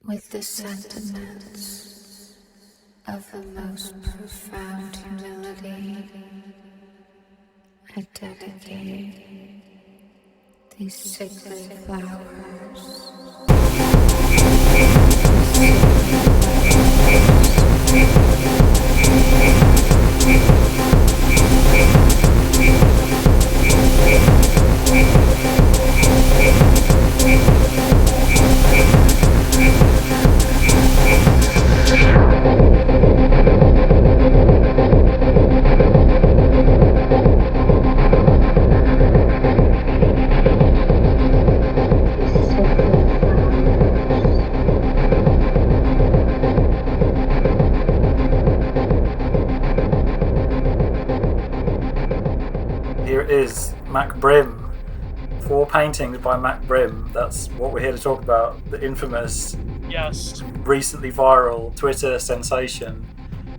with the sentiments of the most profound humility, I dedicate these sacred flowers. Here is Mac Brim. 4 paintings by Mac Brim. That's what we're here to talk about. The infamous, recently viral Twitter sensation.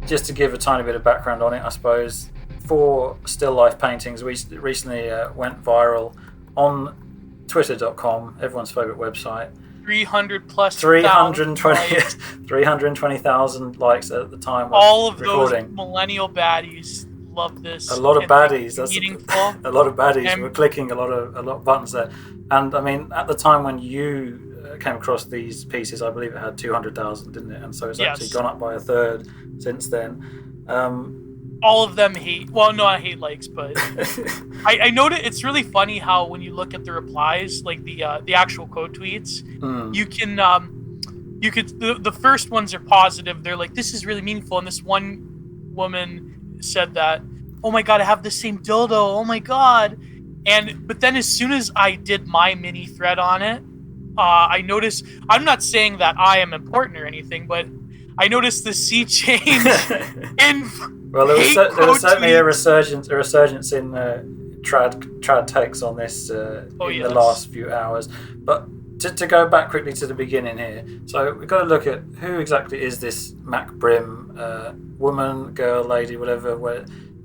Just to give a tiny bit of background on it, I suppose. 4 still life paintings recently went viral on Twitter.com, everyone's favourite website. 300 plus 320,000 likes at the time of all of recording. Those millennial baddies love this. A lot of baddies. That's meaningful. A lot of baddies. We're clicking a lot of buttons there. And I mean, at the time when you came across these pieces, I believe it had 200,000, didn't it? And so it's actually gone up by a third since then. All of them hate. Well, no, I hate likes, but I noted it's really funny how when you look at the replies, like the actual quote tweets, you can the first ones are positive. They're like, this is really meaningful, and this one woman said that, oh my god, I have the same dildo. Oh my god. But then as soon as I did my mini thread on it, I noticed, I'm not saying that I am important or anything, but I noticed the sea change in. Well, there was certainly a resurgence in trad takes on this in the last few hours. But to go back quickly to the beginning here, so we've got to look at who exactly is this Mac Brim, woman, girl, lady, whatever,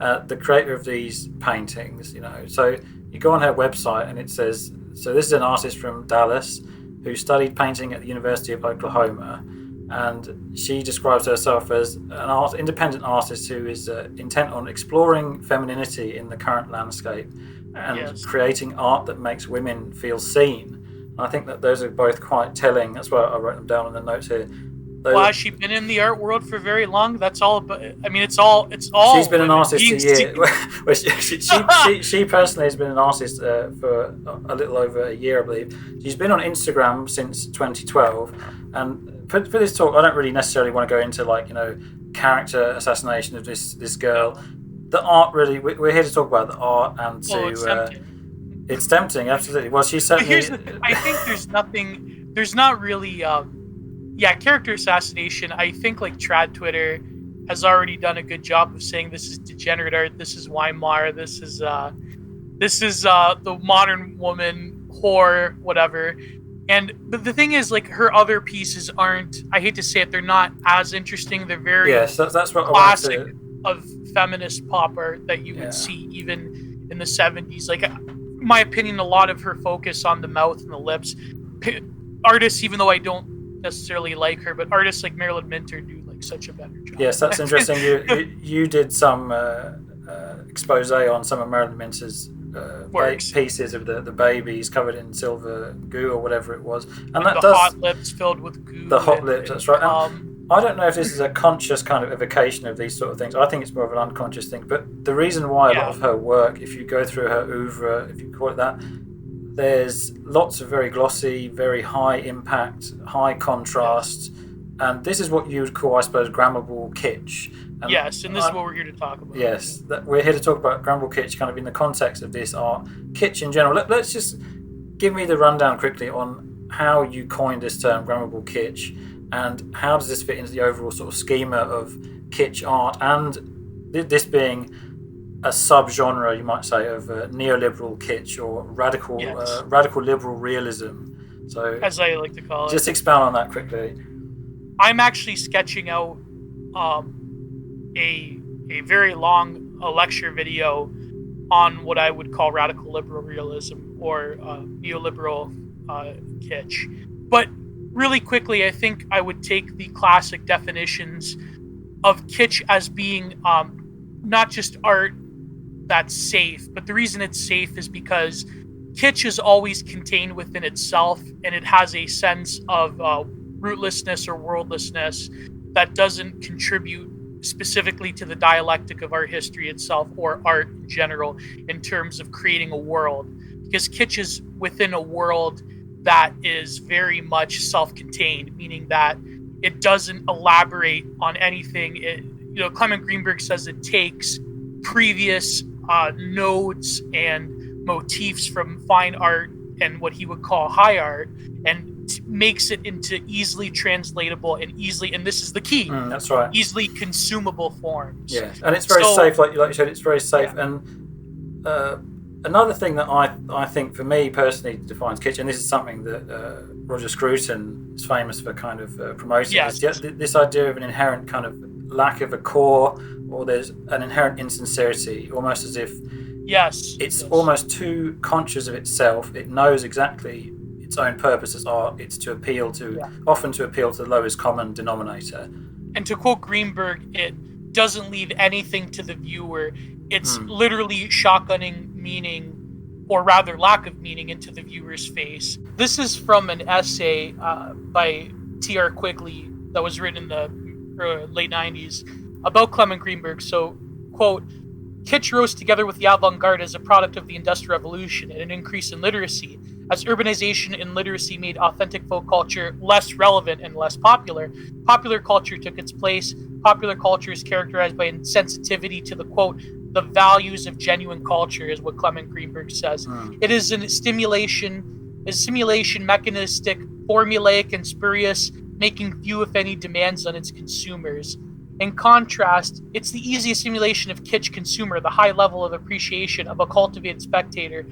the creator of these paintings, you know. So you go on her website and it says, so this is an artist from Dallas who studied painting at the University of Oklahoma. And she describes herself as an independent artist who is intent on exploring femininity in the current landscape and creating art that makes women feel seen. And I think that those are both quite telling. That's why I wrote them down in the notes here. Well, has she been in the art world for very long? That's all. I mean, it's all. She's been an artist a year. She personally has been an artist for a little over a year, I believe. She's been on Instagram since 2012, and for this talk, I don't really necessarily want to go into character assassination of this girl. The art, really, we're here to talk about the art and it's tempting, absolutely. Well, she certainly. Here's the thing. I think there's not really. Character assassination. I think Trad Twitter has already done a good job of saying this is degenerate art. This is Weimar. This is the modern woman whore, whatever. But the thing is, her other pieces aren't. I hate to say it, they're not as interesting. They're very that's what classic of feminist pop art that you would see even in the 70s. In my opinion, a lot of her focus on the mouth and the lips. Artists, even though I don't necessarily like her, but artists like Marilyn Minter do such a better job. Yes, that's interesting. You did some expose on some of Marilyn Minter's pieces of the babies covered in silver goo or whatever it was, and that the hot lips filled with goo. The hot lips, that's right. I don't know if this is a conscious kind of evocation of these sort of things. I think it's more of an unconscious thing. But the reason why a lot of her work, if you go through her oeuvre, if you call it that, there's lots of very glossy, very high impact, high contrast, and this is what you would call, I suppose, grammable kitsch. And and this is what we're here to talk about. Yes, we're here to talk about grammable kitsch, kind of in the context of this art, kitsch in general. Let's just give me the rundown quickly on how you coined this term, grammable kitsch, and how does this fit into the overall sort of schema of kitsch art, and this being a subgenre, you might say, of neoliberal kitsch or radical liberal realism. So, as I like to call it. Just expound on that quickly. I'm actually sketching out a very long lecture video on what I would call radical liberal realism or neoliberal kitsch. But really quickly, I think I would take the classic definitions of kitsch as being not just art that's safe, but the reason it's safe is because kitsch is always contained within itself, and it has a sense of rootlessness or worldlessness that doesn't contribute specifically to the dialectic of art history itself or art in general in terms of creating a world. Because kitsch is within a world that is very much self-contained, meaning that it doesn't elaborate on anything. Clement Greenberg says it takes previous nodes and motifs from fine art and what he would call high art and makes it into easily translatable and this is the key. That's right. Easily consumable forms. Yeah, and it's very safe, like you said, it's very safe. Yeah. And another thing that I think for me personally defines kitsch, and this is something that Roger Scruton is famous for kind of promoting, is this idea of an inherent kind of lack of a core, or there's an inherent insincerity, almost as if it's almost too conscious of itself. It knows exactly its own purpose as art. It's to appeal to, often to appeal to the lowest common denominator. And to quote Greenberg, it doesn't leave anything to the viewer. It's literally shotgunning meaning, or rather lack of meaning, into the viewer's face. This is from an essay by T.R. Quigley that was written in the late 90s about Clement Greenberg. So, quote, kitsch rose together with the avant-garde as a product of the Industrial Revolution and an increase in literacy. As urbanization and literacy made authentic folk culture less relevant and less popular, popular culture took its place. Popular culture is characterized by insensitivity to the, quote, the values of genuine culture, is what Clement Greenberg says. It is a simulation mechanistic, formulaic, and spurious, making few, if any, demands on its consumers. In contrast, it's the easiest simulation of kitsch consumer, the high level of appreciation of a cultivated spectator,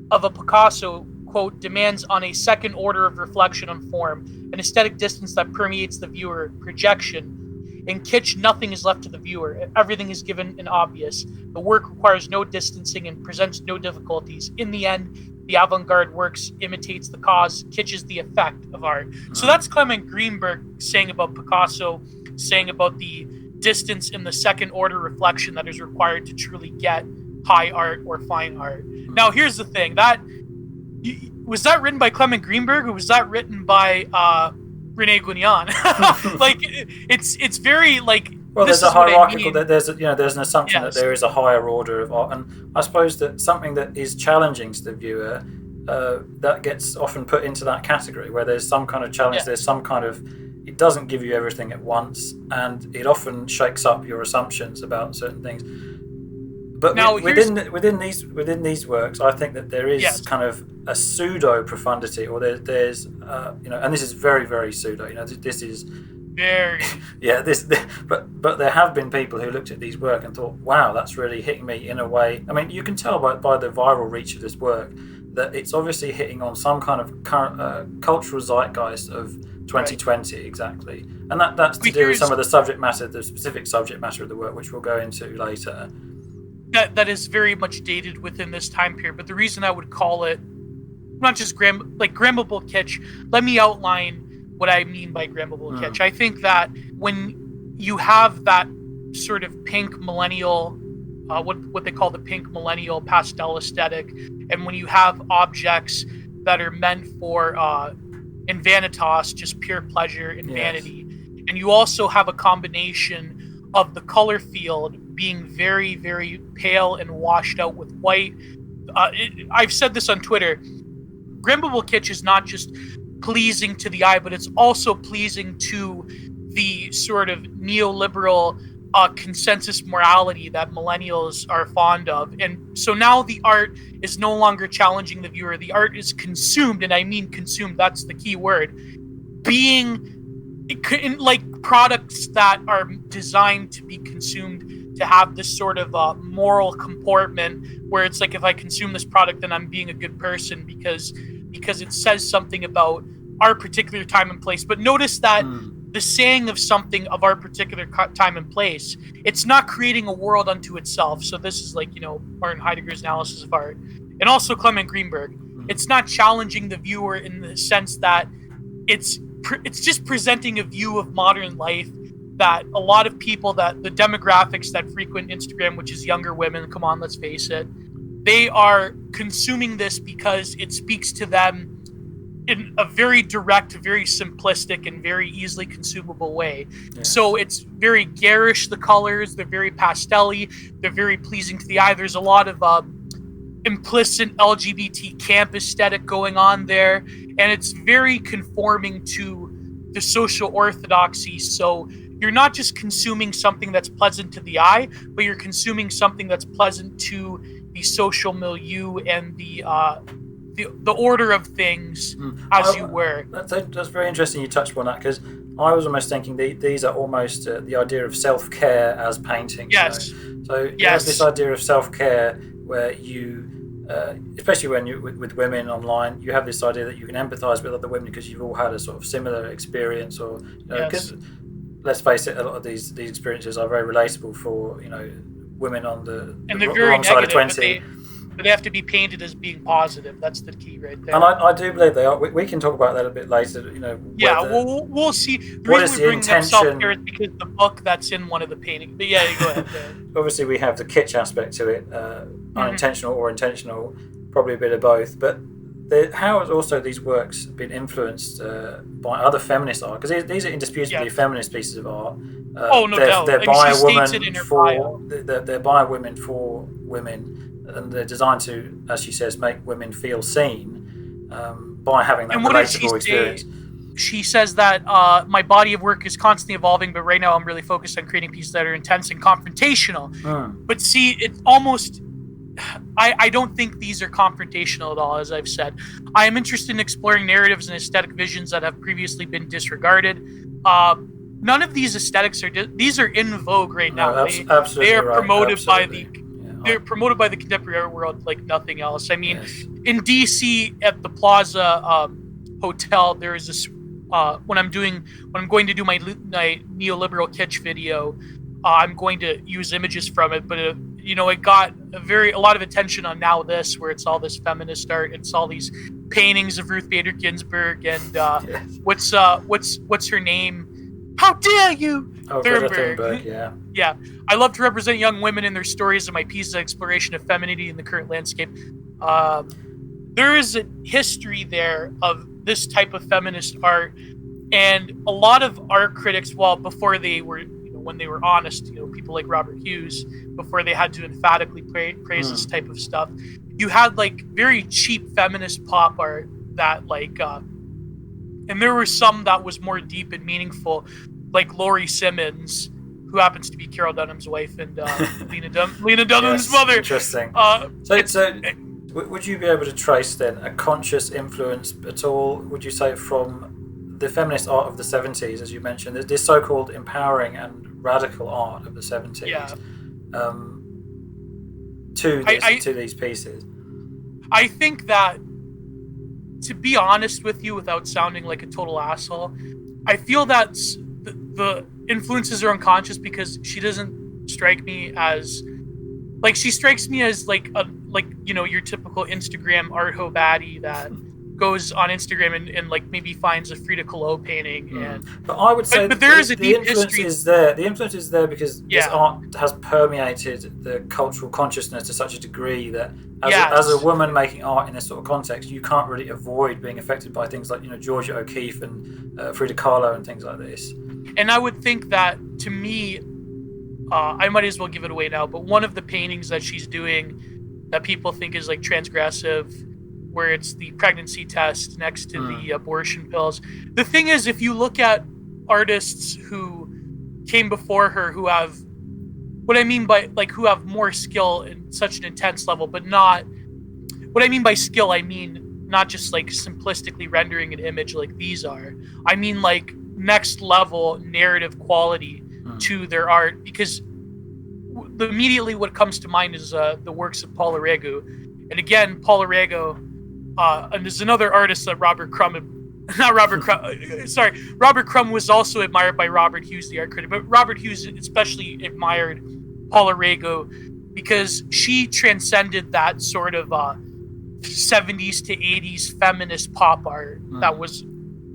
of a Picasso, quote, demands on a second order of reflection on form, an aesthetic distance that permeates the viewer, projection. In kitsch, nothing is left to the viewer. Everything is given and obvious. The work requires no distancing and presents no difficulties. In the end, the avant-garde works imitates the cause. Kitsch is the effect of art. So that's Clement Greenberg saying about Picasso, saying about the distance in the second order reflection that is required to truly get high art or fine art. Now, here's the thing. Was that written by Clement Greenberg, or was that written by Rene Guignon? Like, it's very like. Well, there's a hierarchical. There's an assumption that there is a higher order of art, and I suppose that something that is challenging to the viewer that gets often put into that category, where there's some kind of challenge. There's some kind of. It doesn't give you everything at once, and it often shakes up your assumptions about certain things. But now, within these works, I think that there is kind of a pseudo profundity, or there's and this is very, very pseudo. This is very but there have been people who looked at these work and thought, wow, that's really hitting me in a way. I mean, you can tell by the viral reach of this work that it's obviously hitting on some kind of cultural zeitgeist of 2020 exactly, and that's to do with some of the specific subject matter of the work, which we'll go into later. That is very much dated within this time period. But the reason I would call it not just grammable kitsch, let me outline what I mean by grammable kitsch. I think that when you have that sort of pink millennial, what they call the pink millennial pastel aesthetic, and when you have objects that are meant for in vanitas, just pure pleasure and vanity, and you also have a combination of the color field being very, very pale and washed out with white. I've said this on Twitter. Grammable kitsch is not just pleasing to the eye, but it's also pleasing to the sort of neoliberal consensus morality that millennials are fond of. And so now the art is no longer challenging the viewer. The art is consumed, and I mean consumed, that's the key word, being like products that are designed to be consumed, to have this sort of moral comportment where it's like, if I consume this product, then I'm being a good person because it says something about our particular time and place. But notice that the saying of something of our particular time and place, it's not creating a world unto itself. So this is like, Martin Heidegger's analysis of art, and also Clement Greenberg. It's not challenging the viewer in the sense that it's it's just presenting a view of modern life that a lot of people, that the demographics that frequent Instagram, which is younger women, come on, let's face it, they are consuming this because it speaks to them in a very direct, very simplistic, and very easily consumable way. Yeah. So it's very garish, the colors, they're very pastel-y, they're very pleasing to the eye. There's a lot of implicit LGBT camp aesthetic going on there, and it's very conforming to the social orthodoxy. So you're not just consuming something that's pleasant to the eye, but you're consuming something that's pleasant to the social milieu and the order of things as you were. That's very interesting you touched upon that, because I was almost thinking these are almost the idea of self-care as painting. Yes. So you have this idea of self-care where you, especially when you with women online, you have this idea that you can empathize with other women because you've all had a sort of similar experience, or because let's face it, a lot of these experiences are very relatable for women on the wrong side of 20. But they have to be painted as being positive. That's the key right there. And I do believe they are. We can talk about that a bit later. We'll see. The what reason is we bring intention? self-care is because the book that's in one of the paintings. But yeah, go ahead. Obviously, we have the kitsch aspect to it, unintentional or intentional, probably a bit of both. But how has also these works been influenced by other feminist art? Because these are indisputably feminist pieces of art. No doubt. They're by a woman for. They're by women for women. And they're designed to, as she says, make women feel seen by having that relatable experience. She says that my body of work is constantly evolving, but right now I'm really focused on creating pieces that are intense and confrontational. But see, it's almost... I don't think these are confrontational at all, as I've said. I am interested in exploring narratives and aesthetic visions that have previously been disregarded. None of these aesthetics these are in vogue right now. They are promoted by the... They're promoted by the contemporary art world like nothing else. I mean, in DC at the Plaza Hotel, there is this. When I'm going to do my neoliberal kitsch video, I'm going to use images from it. But it got a lot of attention on Now This, where it's all this feminist art. It's all these paintings of Ruth Bader Ginsburg and what's her name? How dare you? Thunberg, yeah. I love to represent young women in their stories and my pieces of exploration of femininity in the current landscape. There is a history there of this type of feminist art, and a lot of art critics, before they were, when they were honest, people like Robert Hughes, before they had to emphatically praise this type of stuff, you had like very cheap feminist pop art that and there were some that was more deep and meaningful, like Laurie Simmons, who happens to be Carol Dunham's wife and Lena Dunham's mother. Interesting. So would you be able to trace then a conscious influence at all, would you say, from the feminist art of the 70s, as you mentioned, this so-called empowering and radical art of the 70s, to these pieces? I think that, to be honest with you, without sounding like a total asshole, I feel that the influences are unconscious, because she doesn't strike me as she strikes me as your typical Instagram art ho baddie that goes on Instagram and maybe finds a Frida Kahlo painting. But I would say there is a deep influence history. The influence is there because this art has permeated the cultural consciousness to such a degree that as a woman making art in this sort of context, you can't really avoid being affected by things like Georgia O'Keeffe and Frida Kahlo and things like this. And I would think that, to me, I might as well give it away now, but one of the paintings that she's doing that people think is transgressive, where it's the pregnancy test next to the abortion pills. The thing is, if you look at artists who came before her who have, what I mean by who have more skill in such an intense level, but not, what I mean by skill, I mean not just simplistically rendering an image like these are. I mean next level narrative quality to their art, because immediately what comes to mind is the works of Paula Regu. And again, Paula Regu, and there's another artist that Robert Crumb was also admired by Robert Hughes, the art critic, but Robert Hughes especially admired Paula Regu because she transcended that sort of 70s to 80s feminist pop art that was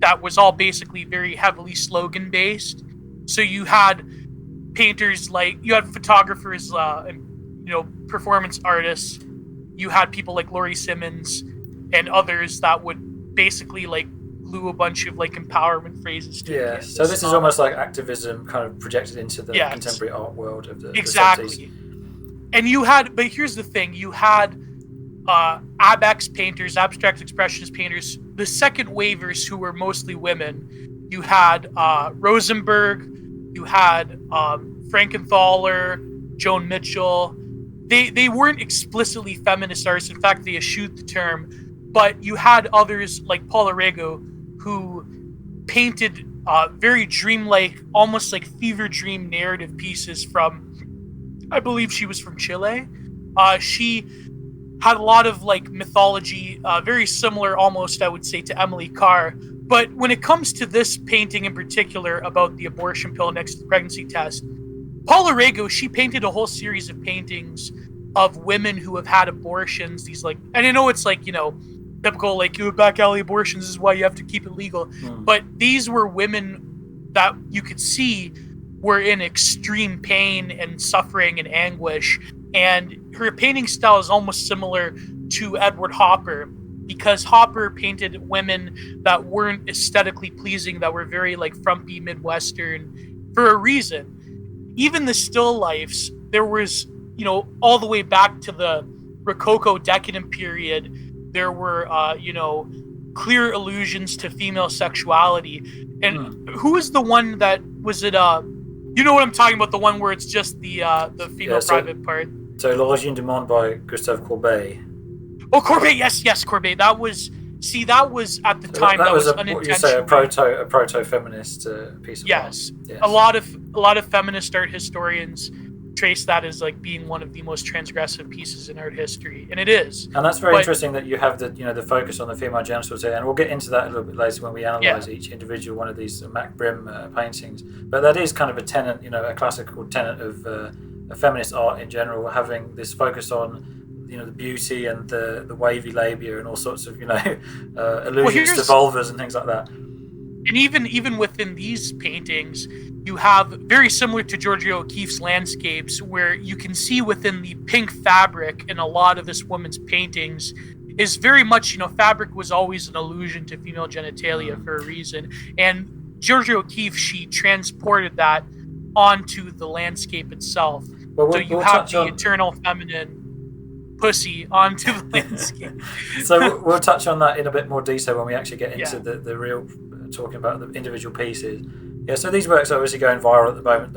that was all basically very heavily slogan based. So you had painters you had photographers and performance artists. You had people like Laurie Simmons and others that would basically glue a bunch of empowerment phrases to it. So this is almost like activism kind of projected into the contemporary art world of the exactly. The 70s. And you had, but here's the thing: you had ABEX painters, abstract expressionist painters, the second wavers who were mostly women. You had Rosenberg, you had Frankenthaler, Joan Mitchell. They weren't explicitly feminist artists. In fact, they eschewed the term. But you had others like Paula Rego, who painted very dreamlike, almost like fever dream narrative pieces from, I believe she was from Chile. She had a lot of mythology, very similar almost, I would say, to Emily Carr. But when it comes to this painting in particular about the abortion pill next to the pregnancy test, Paula Rego, she painted a whole series of paintings of women who have had abortions. And I know it's typical, you back alley abortions is why you have to keep it legal. But these were women that you could see were in extreme pain and suffering and anguish. And her painting style is almost similar to Edward Hopper, because Hopper painted women that weren't aesthetically pleasing, that were very frumpy Midwestern for a reason. Even the still lifes, there was, all the way back to the Rococo decadent period, there were, clear allusions to female sexuality. And who is the one that was it? You know what I'm talking about? The one where it's just the female private part. So L'Origine du Monde by Gustave Courbet. Oh, Courbet, yes, Courbet. That was at the time that was unintentional. You say a proto-feminist piece of art. Yes. A lot of feminist art historians trace that as being one of the most transgressive pieces in art history, and it is. And that's very interesting that you have the focus on the female genitals here, and we'll get into that a little bit later when we analyse each individual one of these Mac Brim paintings. But that is kind of a tenet, a classical tenet of feminist art in general, having this focus on the beauty and the wavy labia and all sorts of allusions to vulvas and things like that. And even within these paintings, you have very similar to Georgia O'Keeffe's landscapes, where you can see within the pink fabric in a lot of this woman's paintings is very much, fabric was always an allusion to female genitalia for a reason. And Georgia O'Keeffe, she transported that onto the landscape itself. So you have the eternal feminine pussy onto the landscape. So we'll touch on that in a bit more detail when we actually get into the real talking about the individual pieces. So these works are obviously going viral at the moment.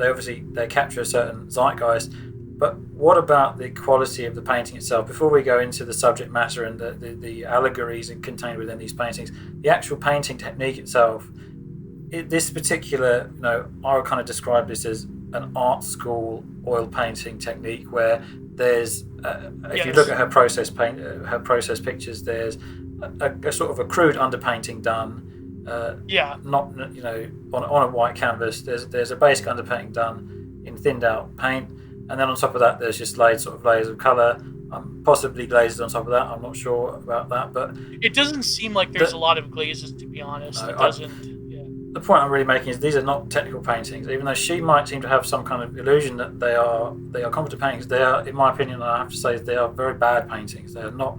They capture a certain zeitgeist. But what about the quality of the painting itself? Before we go into the subject matter and the allegories contained within these paintings, the actual painting technique itself, this particular, I would kind of describe this as an art school oil painting technique, where there's, if you look at her process pictures, there's a sort of a crude underpainting done. Not on a white canvas. There's a basic underpainting done in thinned out paint, and then on top of that there's just layers of colour, possibly glazes on top of that. I'm not sure about that, but it doesn't seem like there's a lot of glazes, to be honest. It doesn't. The point I'm really making is these are not technical paintings, even though she might seem to have some kind of illusion that they are competent paintings. They are, in my opinion, I have to say, they are very bad paintings. They are not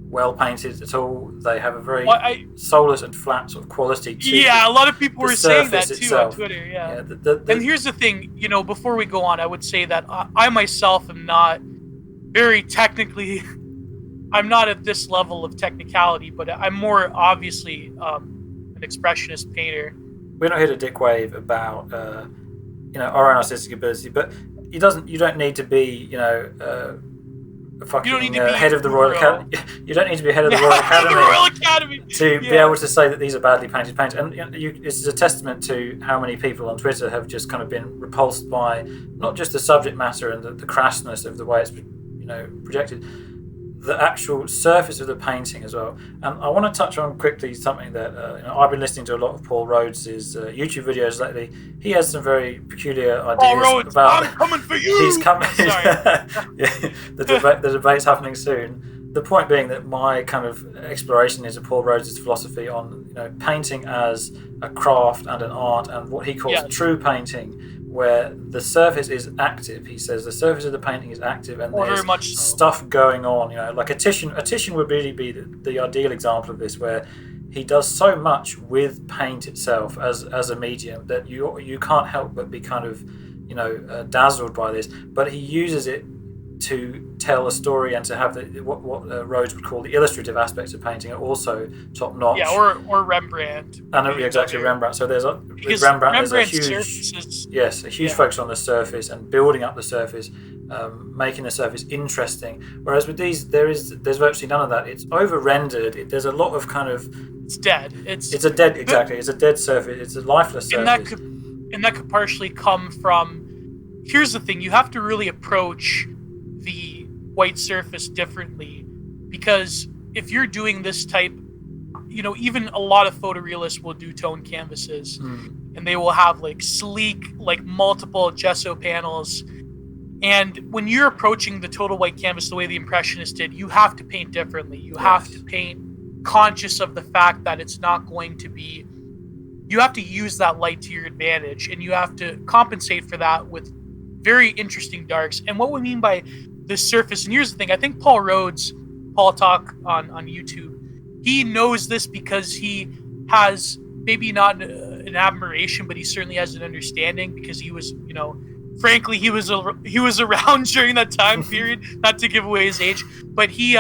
well painted at all. They have a very soulless and flat sort of quality to a lot of people were saying that too itself. On Twitter. And here's the thing, before we go on, I would say that I myself am not very technically, I'm not at this level of technicality, but I'm more obviously an expressionist painter. We're not here to dick wave about our own artistic ability, but you don't need to be head of the Royal Academy. You don't need to be head of the Royal Academy to be able to say that these are badly painted paintings. And this is a testament to how many people on Twitter have just kind of been repulsed by not just the subject matter and the crassness of the way it's projected, the actual surface of the painting as well. And I want to touch on quickly something that I've been listening to a lot of Paul Rhodes' YouTube videos lately. He has some very peculiar ideas Paul Rhodes, about. I'm coming for you. He's coming. Sorry. The debate's happening soon. the point being that my kind of exploration into Paul Rhodes' philosophy on painting as a craft and an art, and what he calls true painting, where the surface is active. He says the surface of the painting is active, and there's very much so. stuff going on. Like a Titian would really be the ideal example of this, where he does so much with paint itself as a medium that you can't help but be kind of dazzled by this. But he uses it to tell a story and to have what Rhodes would call the illustrative aspects of painting are also top notch. Yeah, or Rembrandt. And exactly, Rembrandt. So there's with Rembrandt, there's a huge focus on the surface and building up the surface, making the surface interesting. Whereas with these, there's virtually none of that. It's over rendered. There's a lot of kind of it's dead. It's a dead It's a dead surface. It's a lifeless surface. And that could partially come from. Here's the thing: you have to really approach the white surface differently, because if you're doing this type, even a lot of photorealists will do tone canvases, and they will have like sleek, like multiple gesso panels. And when you're approaching the total white canvas the way the Impressionists did, you have to paint differently. You have to paint conscious of the fact that it's not going to be. You have to use that light to your advantage, and you have to compensate for that with very interesting darks. And what we mean by the surface, and here's the thing, I think Paul Rhodes, Paul Talk on YouTube, he knows this because he has maybe not an admiration, but he certainly has an understanding, because he was, frankly, he was around during that time period, not to give away his age, but he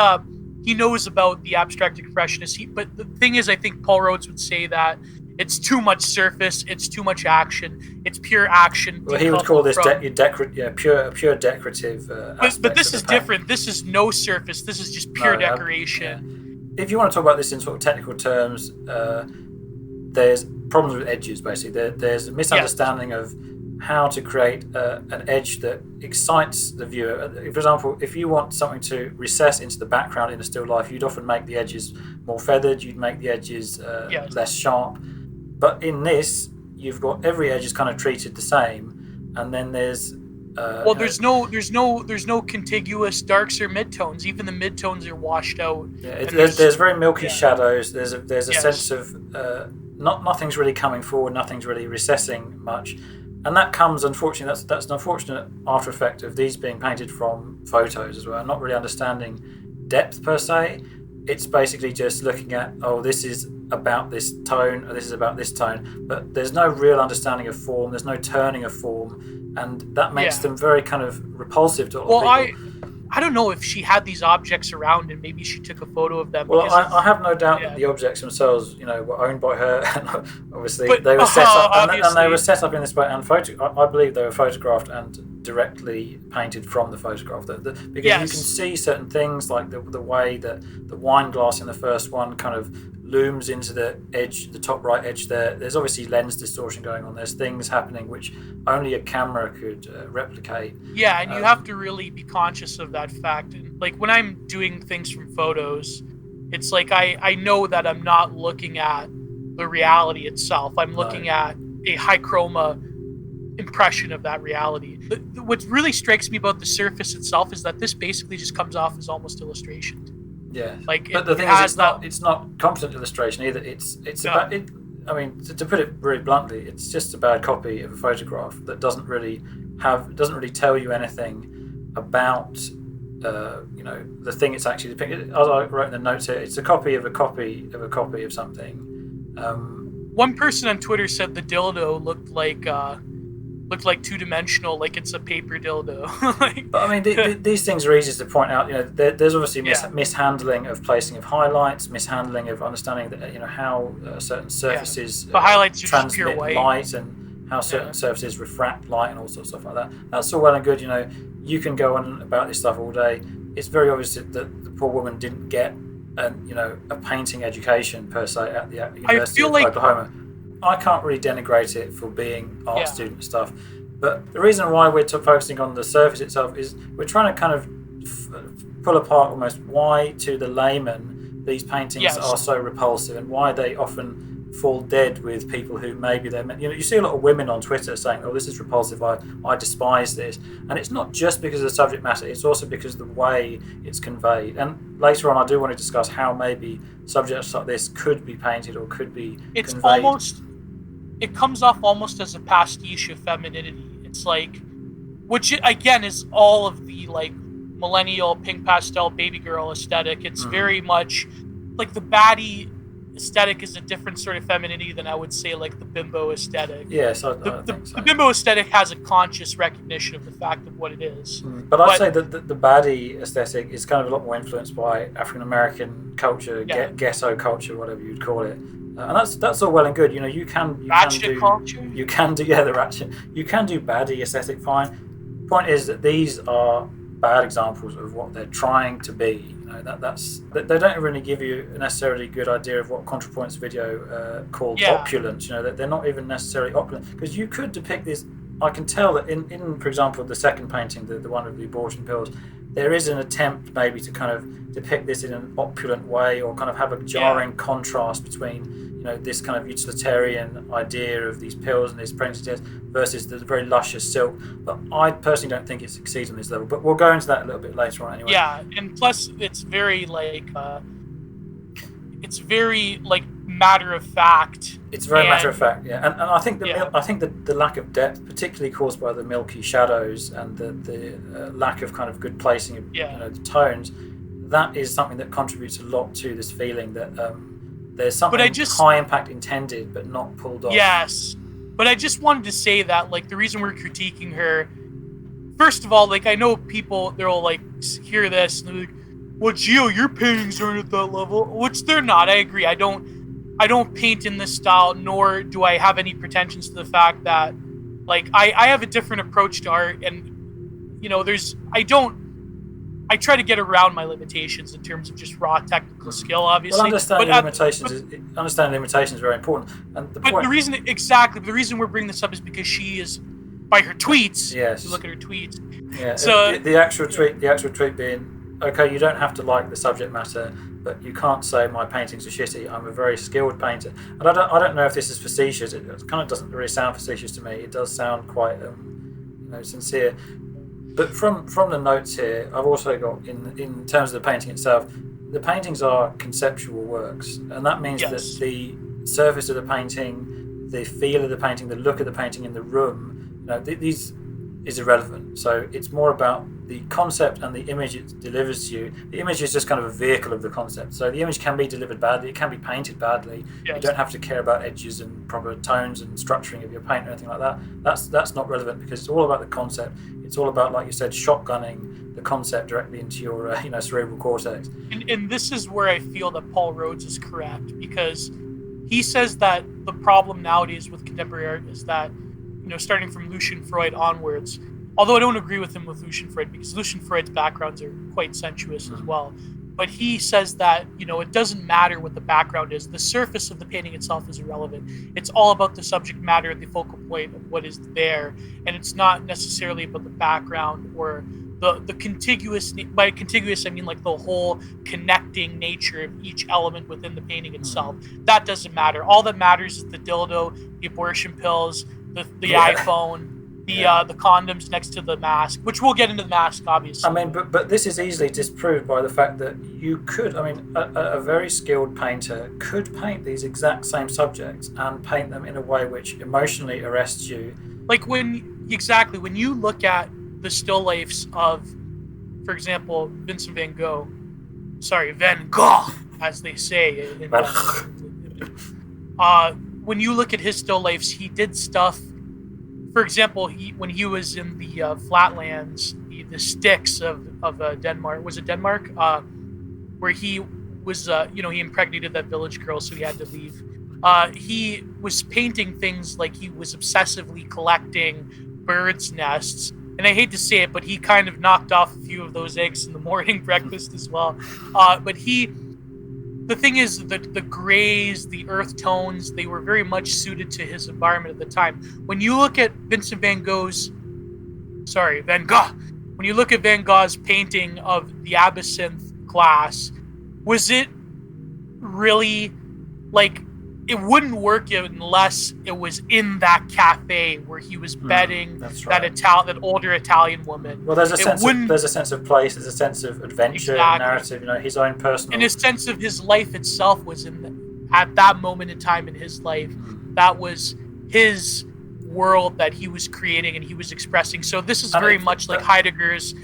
knows about the abstract expressionists. But the thing is, I think Paul Rhodes would say that it's too much surface, it's too much action, it's pure action. Well, he would call this pure decorative. But this is different. This is no surface. This is just pure decoration. If you want to talk about this in sort of technical terms, there's problems with edges. Basically, there's a misunderstanding of how to create an edge that excites the viewer. For example, if you want something to recess into the background in a still life, you'd often make the edges more feathered. You'd make the edges less sharp. But in this, you've got every edge is kind of treated the same, and then there's there's no contiguous darks or midtones. Even the midtones are washed out. Yeah, there's very milky shadows. There's a sense of nothing's really coming forward, nothing's really recessing much, and that comes, unfortunately, that's an unfortunate after effect of these being painted from photos as well. Not really understanding depth per se. It's basically just looking at, this is about this tone, or this is about this tone, but there's no real understanding of form, there's no turning of form, and that makes them very kind of repulsive to a lot of people. I don't know if she had these objects around and maybe she took a photo of them. Well, I have no doubt that the objects themselves, were owned by her, and obviously they were set up, and they were set up in this way, and I believe they were photographed and directly painted from the photograph. Because you can see certain things, like the way that the wine glass in the first one kind of looms into the edge, the top right edge there. There's obviously lens distortion going on. There's things happening which only a camera could replicate. Yeah, and you have to really be conscious of that fact. And like when I'm doing things from photos, it's like I know that I'm not looking at the reality itself. I'm looking at a high chroma impression of that reality. What really strikes me about the surface itself is that this basically just comes off as almost illustration. Yeah, but the thing is, it's not competent illustration either. It's about it. I mean, to put it very bluntly, it's just a bad copy of a photograph that doesn't really tell you anything about the thing it's actually depicting. As I wrote in the notes here, it's a copy of a copy of a copy of something. One person on Twitter said the dildo looked like two-dimensional, like it's a paper dildo. But I mean, these things are easy to point out. There's obviously mishandling of placing of highlights, mishandling of understanding that how certain surfaces the highlights are transmit pure white. light, and how certain surfaces refract light, and all sorts of stuff like that. That's all well and good. You can go on about this stuff all day. It's very obvious that the poor woman didn't get a painting education per se at the University of Oklahoma. I can't really denigrate it for being art student stuff, but the reason why we're focusing on the surface itself is we're trying to kind of pull apart almost why to the layman these paintings are so repulsive, and why they often fall dead with people who maybe you see a lot of women on Twitter saying, "Oh, this is repulsive. I despise this," and it's not just because of the subject matter; it's also because of the way it's conveyed. And later on, I do want to discuss how maybe subjects like this could be painted or could be conveyed. It comes off almost as a pastiche of femininity. It's like, which again is all of the like millennial pink pastel baby girl aesthetic. It's very much like the baddie aesthetic is a different sort of femininity than I would say like the bimbo aesthetic. Yes, I think so. The bimbo aesthetic has a conscious recognition of the fact of what it is. But I'd say that the baddie aesthetic is kind of a lot more influenced by African American culture, ghetto culture, whatever you'd call it. And that's all well and good. You can do the ratchet. You can do baddie aesthetic fine. Point is that these are bad examples of what they're trying to be. They don't really give you a necessarily good idea of what ContraPoint's video called opulence. They're not even necessarily opulent, because you could depict this. I can tell that in for example, the second painting, the one of the abortion pills, there is an attempt maybe to kind of depict this in an opulent way, or kind of have a jarring contrast between this kind of utilitarian idea of these pills and these pregnancy tests versus the very luscious silk. But I personally don't think it succeeds on this level. But we'll go into that a little bit later on anyway. Yeah, and plus it's very like matter of fact. It's very matter of fact, yeah. And I think the lack of depth, particularly caused by the milky shadows and the lack of kind of good placing of the tones, that is something that contributes a lot to this feeling that there's something high impact intended but not pulled off. Yes, but I just wanted to say that like the reason we're critiquing her, first of all, like I know people they'll like hear this and they're like, "Well, Gio, your paintings aren't at that level," which they're not. I agree. I don't paint in this style, nor do I have any pretensions to the fact that like I have a different approach to art, and I try to get around my limitations in terms of just raw technical skill, obviously. Well, understanding limitations is very important. And the reason we're bringing this up is because she is, by her tweets. Yes. If you look at her tweets. Yeah. So the actual tweet being, okay, you don't have to like the subject matter, but you can't say my paintings are shitty. I'm a very skilled painter, and I don't know if this is facetious. It kind of doesn't really sound facetious to me. It does sound quite sincere. But from the notes here, I've also got in terms of the painting itself, the paintings are conceptual works, and that means that the surface of the painting, the feel of the painting, the look of the painting in the room, these is irrelevant. So it's more about the concept and the image it delivers to you. The image is just kind of a vehicle of the concept. So the image can be delivered badly, it can be painted badly. Yes. You don't have to care about edges and proper tones and structuring of your paint or anything like that. That's not relevant, because it's all about the concept. It's all about, like you said, shotgunning the concept directly into your cerebral cortex. And this is where I feel that Paul Rhodes is correct, because he says that the problem nowadays with contemporary art is that, starting from Lucian Freud onwards, although I don't agree with him with Lucian Freud, because Lucian Freud's backgrounds are quite sensuous as well. But he says that, it doesn't matter what the background is. The surface of the painting itself is irrelevant. It's all about the subject matter, the focal point of what is there. And it's not necessarily about the background or the contiguous, by contiguous, I mean like the whole connecting nature of each element within the painting itself. That doesn't matter. All that matters is the dildo, the abortion pills, the iPhone, the condoms next to the mask, which we'll get into the mask, obviously. I mean, but this is easily disproved by the fact that you could, a very skilled painter could paint these exact same subjects and paint them in a way which emotionally arrests you. Like when you look at the still lifes of, for example, Vincent Van Gogh, as they say. When you look at his still lifes, he did stuff. For example, when he was in the flatlands, the sticks of Denmark, was it Denmark? Where he was, he impregnated that village girl, so he had to leave. He was painting things like he was obsessively collecting birds' nests. And I hate to say it, but he kind of knocked off a few of those eggs in the morning breakfast as well. The thing is that the grays, the earth tones, they were very much suited to his environment at the time. When you look at Van Gogh, when you look at Van Gogh's painting of the absinthe glass, was it really like it wouldn't work unless it was in that cafe where he was bedding that older Italian woman. Well, there's a sense of place, there's a sense of adventure, narrative. His own personal. And a sense of his life itself was at that moment in time in his life. That was his world that he was creating and he was expressing. So this is very much like Heidegger's,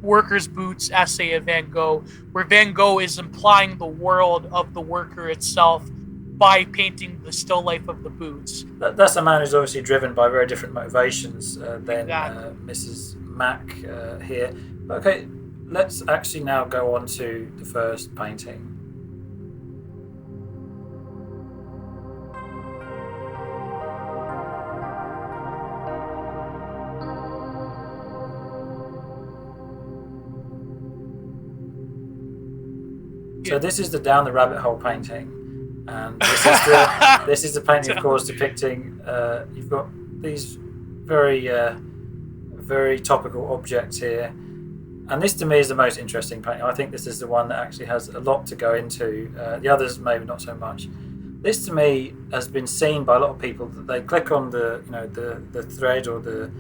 Worker's Boots essay of Van Gogh, where Van Gogh is implying the world of the worker itself by painting the still life of the boots. That's a man who's obviously driven by very different motivations than Mrs. Mack here. Okay, let's actually now go on to the first painting. So this is the Down the Rabbit Hole painting. And this is the painting, of course, depicting. You've got these very, very topical objects here, and this to me is the most interesting painting. I think this is the one that actually has a lot to go into. The others maybe not so much. This to me has been seen by a lot of people that they click on the thread or the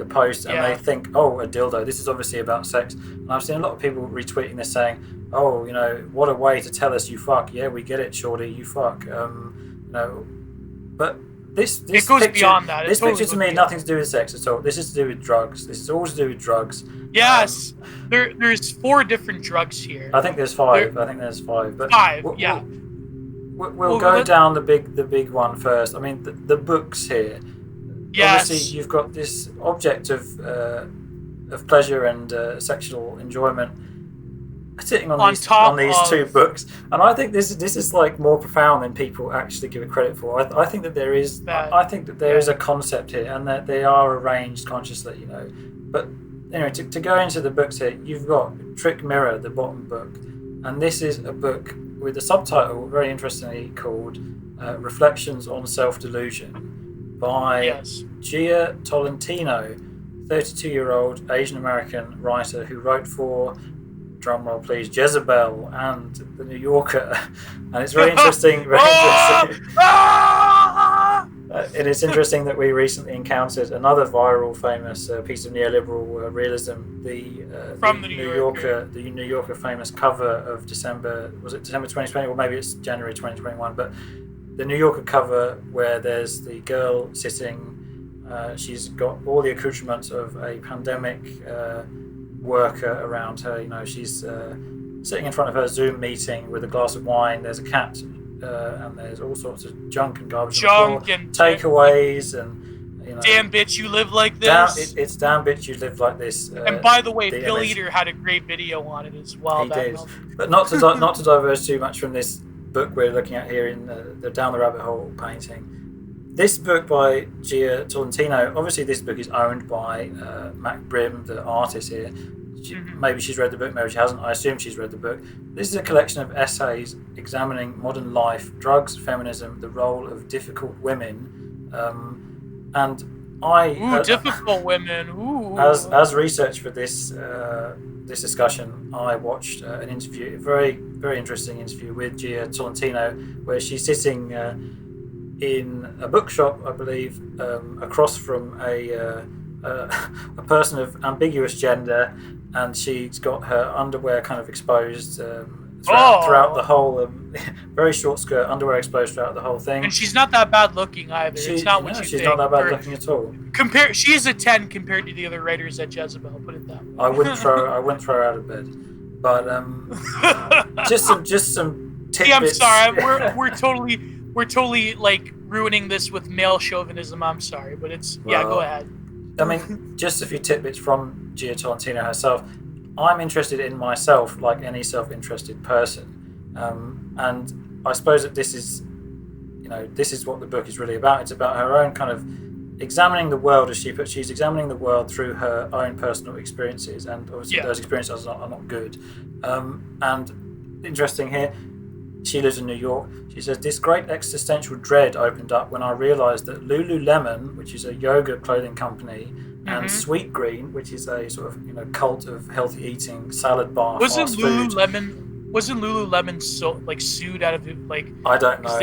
post and they think, oh, a dildo. This is obviously about sex. And I've seen a lot of people retweeting this saying, oh, what a way to tell us you fuck. Yeah, we get it, shorty, you fuck. But this it goes picture, beyond that. This picture to me has nothing to do with sex at all. This is to do with drugs. This is all to do with drugs. Yes, there's 4 different drugs here. I think there's 5. But 5, We'll go down the big one first. I mean, the books here. Yes. Obviously, you've got this object of pleasure and sexual enjoyment sitting on these 2 books, and I think this is like more profound than people actually give it credit for. I think that there is a concept here, and that they are arranged consciously, But anyway, to go into the books here, you've got Trick Mirror, the bottom book, and this is a book with a subtitle very interestingly called Reflections on Self-Delusion by Gia Tolentino, 32-year-old Asian American writer who wrote for, drumroll please, Jezebel and The New Yorker. And it's very interesting. And it's interesting that we recently encountered another viral famous piece of neoliberal realism, the New Yorker famous cover of December 2020, or maybe it's January 2021, but the New Yorker cover where there's the girl sitting, she's got all the accoutrements of a pandemic worker around her. She's sitting in front of her Zoom meeting with a glass of wine. There's a cat, and there's all sorts of junk and garbage, and takeaways, and damn bitch, you live like this. It's damn bitch, you live like this. And by the way, Bill Eater had a great video on it as well. He did, but not to diverge too much from this book we're looking at here in the Down the Rabbit Hole painting. This book by Gia Tolentino, obviously this book is owned by Mac Brim, the artist here. Maybe she's read the book, maybe she hasn't. I assume she's read the book. This is a collection of essays examining modern life, drugs, feminism, the role of difficult women. Difficult women. Ooh. As research for this discussion, I watched an interview, a very, very interesting interview with Gia Tolentino, where she's sitting in a bookshop, I believe, across from a person of ambiguous gender, and she's got her underwear kind of exposed throughout the whole, very short skirt, underwear exposed throughout the whole thing. And she's not that bad looking either. It's not what you she's think. not that bad looking at all. She's a 10 compared to the other writers at Jezebel. Put it that way. I wouldn't throw her out of bed, but just some tidbits. See, I'm sorry. We're totally like ruining this with male chauvinism. I'm sorry, but go ahead. I mean, just a few tidbits from Gia Tolentino herself. I'm interested in myself like any self-interested person, and I suppose that this is what the book is really about. It's about her own kind of examining the world, as she puts. She's examining the world through her own personal experiences, and obviously those experiences are not good. And interesting here, she lives in New York. She says, this great existential dread opened up when I realised that Lululemon, which is a yoga clothing company, and Sweet Green, which is a sort of cult of healthy eating, salad bar, wasn't fast food. Lululemon wasn't Lululemon sued out of I don't know.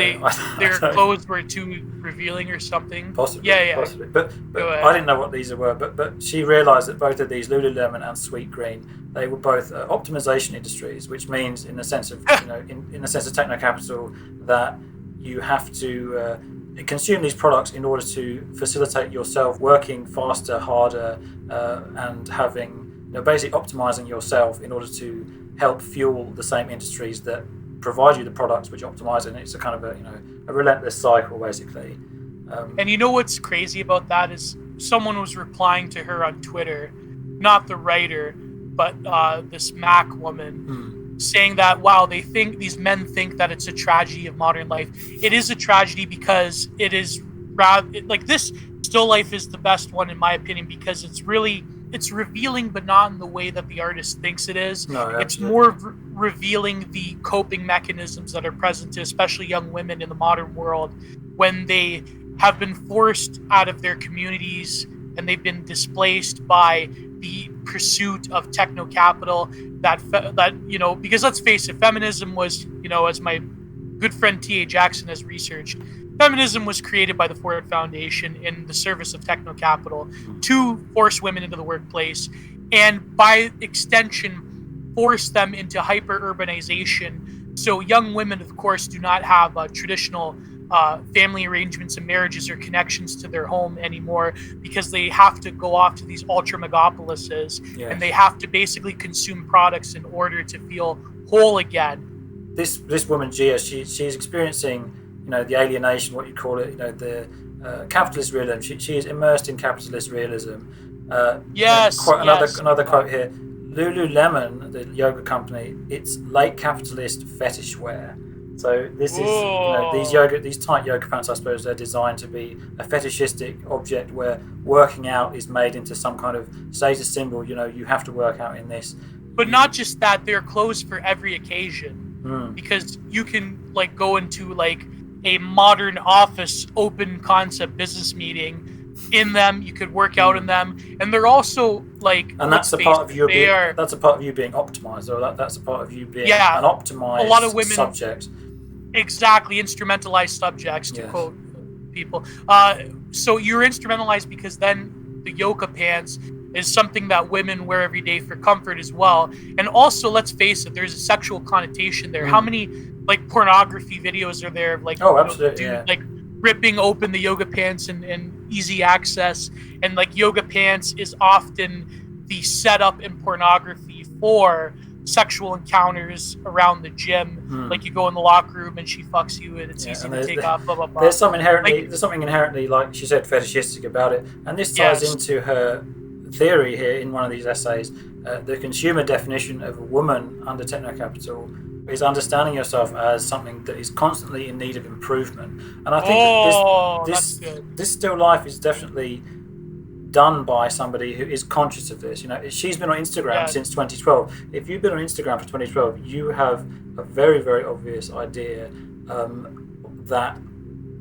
Their clothes were too revealing or something? Possibly. Yeah. Possibly. But I didn't know what these were. But she realised that both of these, Lululemon and Sweet Green, they were both optimization industries, which means in the sense of in the sense of techno capital that you have to consume these products in order to facilitate yourself working faster, harder, and having basically optimizing yourself in order to help fuel the same industries that provide you the products which optimize it. And it's a kind of a relentless cycle basically. And you know what's crazy about that is someone was replying to her on Twitter, not the writer, but this Mac woman, saying that these men think that it's a tragedy of modern life. It is a tragedy because it is this still life is the best one in my opinion, because it's revealing, but not in the way that the artist thinks it is. No, it's more revealing the coping mechanisms that are present to especially young women in the modern world when they have been forced out of their communities and they've been displaced by the pursuit of techno capital that because let's face it, feminism was, as my good friend T.A. Jackson has researched, feminism was created by the Ford Foundation in the service of techno capital to force women into the workplace and by extension force them into hyper urbanization. So young women, of course, do not have traditional family arrangements and marriages or connections to their home anymore, because they have to go off to these ultra megapolises and they have to basically consume products in order to feel whole again. This woman Gia, she's experiencing the alienation, what you call it, the capitalist realism. She is immersed in capitalist realism. Another quote here: Lululemon, the yoga company, it's late capitalist fetish wear. So this is these tight yoga pants, I suppose they're designed to be a fetishistic object where working out is made into some kind of status symbol. You have to work out in this. But not just that, they're clothes for every occasion, because you can go into a modern office open concept business meeting in them. You could work out in them, and they're also and that's a part of you being that's a part of you being optimized, or that's a part of you being an optimized a lot of women, subject. Exactly, instrumentalized subjects, to quote people. So you're instrumentalized because then the yoga pants is something that women wear every day for comfort as well. And also, let's face it, there's a sexual connotation there. How many pornography videos are there of absolutely, ripping open the yoga pants and easy access, and yoga pants is often the setup in pornography for sexual encounters around the gym. You go in the locker room and she fucks you and it's easy to take off, blah blah blah. There's something inherently, like she said, fetishistic about it, and this ties into her theory here in one of these essays. The consumer definition of a woman under techno capital is understanding yourself as something that is constantly in need of improvement. And I think this still life is definitely done by somebody who is conscious of this. She's been on Instagram since 2012. If you've been on Instagram for 2012, you have a very, very obvious idea that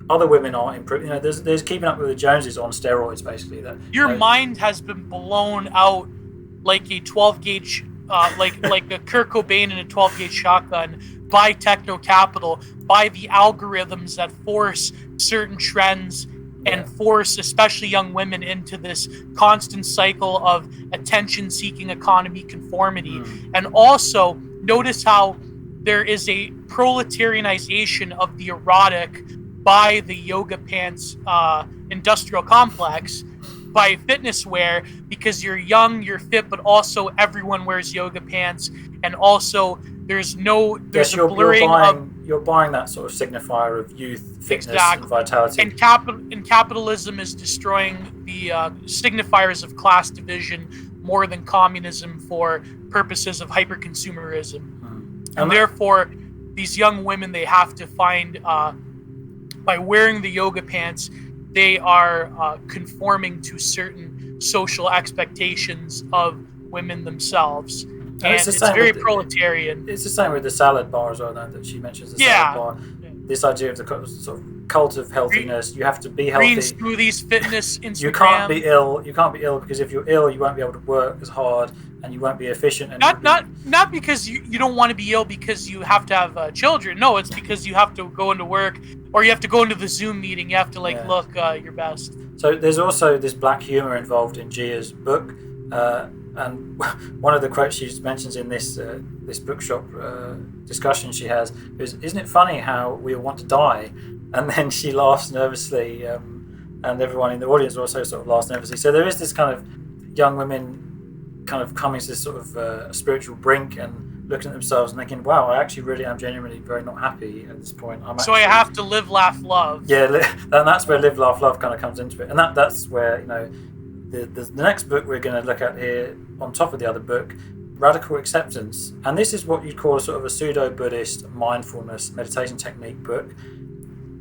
other women are improving. There's keeping up with the Joneses on steroids, basically. That your mind has been blown out like a 12 gauge, like a Kurt Cobain in a 12 gauge shotgun by techno capital, by the algorithms that force certain trends and force especially young women into this constant cycle of attention-seeking economy conformity. And also, notice how there is a proletarianization of the erotic by the yoga pants industrial complex, by fitness wear, because you're young, you're fit, but also everyone wears yoga pants, and also there's a blurring of... You're buying that sort of signifier of youth, fitness, and vitality. And capitalism is destroying the signifiers of class division more than communism for purposes of hyper-consumerism. And therefore, these young women, they have to find, by wearing the yoga pants, they are conforming to certain social expectations of women themselves. And it's very proletarian. It's the same with the salad bar as well, that she mentions, the salad bar. this idea of the sort of cult of healthiness. You have to be healthy. Green smoothies, fitness, Instagram. You can't be ill. You can't be ill because if you're ill, you won't be able to work as hard and you won't be efficient. And not because you don't want to be ill because you have to have children. No, it's because you have to go into work or you have to go into the Zoom meeting. You have to look your best. So there's also this black humor involved in Gia's book, and one of the quotes she mentions in this bookshop discussion she has is, "Isn't it funny how we all want to die?" And then she laughs nervously, and everyone in the audience also sort of laughs nervously. So there is this kind of young women kind of coming to this sort of spiritual brink and looking at themselves and thinking, wow, I actually really am genuinely very not happy at this point. So I have to live, laugh, love. Yeah, and that's where live, laugh, love kind of comes into it. And that's where, the next book we're going to look at here on top of the other book, Radical Acceptance. And this is what you'd call a sort of a pseudo-Buddhist mindfulness meditation technique book.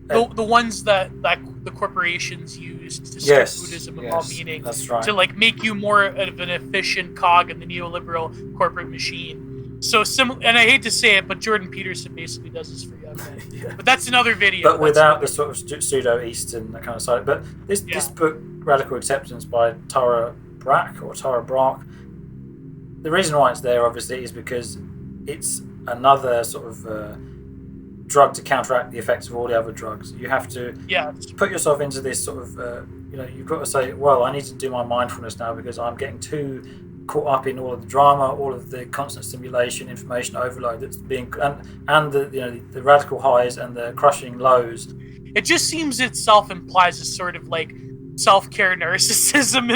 The ones that the corporations used to strip Buddhism of all meaning, that's right, to make you more of an efficient cog in the neoliberal corporate machine. So and I hate to say it, but Jordan Peterson basically does this for young men. Yeah. But that's another video. But without the sort of pseudo-Eastern kind of side. But this book, Radical Acceptance by Tara Brach, the reason why it's there obviously is because it's another sort of drug to counteract the effects of all the other drugs. You have to put yourself into this sort of, you've got to say, well, I need to do my mindfulness now because I'm getting too caught up in all of the drama, all of the constant stimulation, information overload that's being, and the radical highs and the crushing lows. It just seems itself implies a sort of self-care narcissism.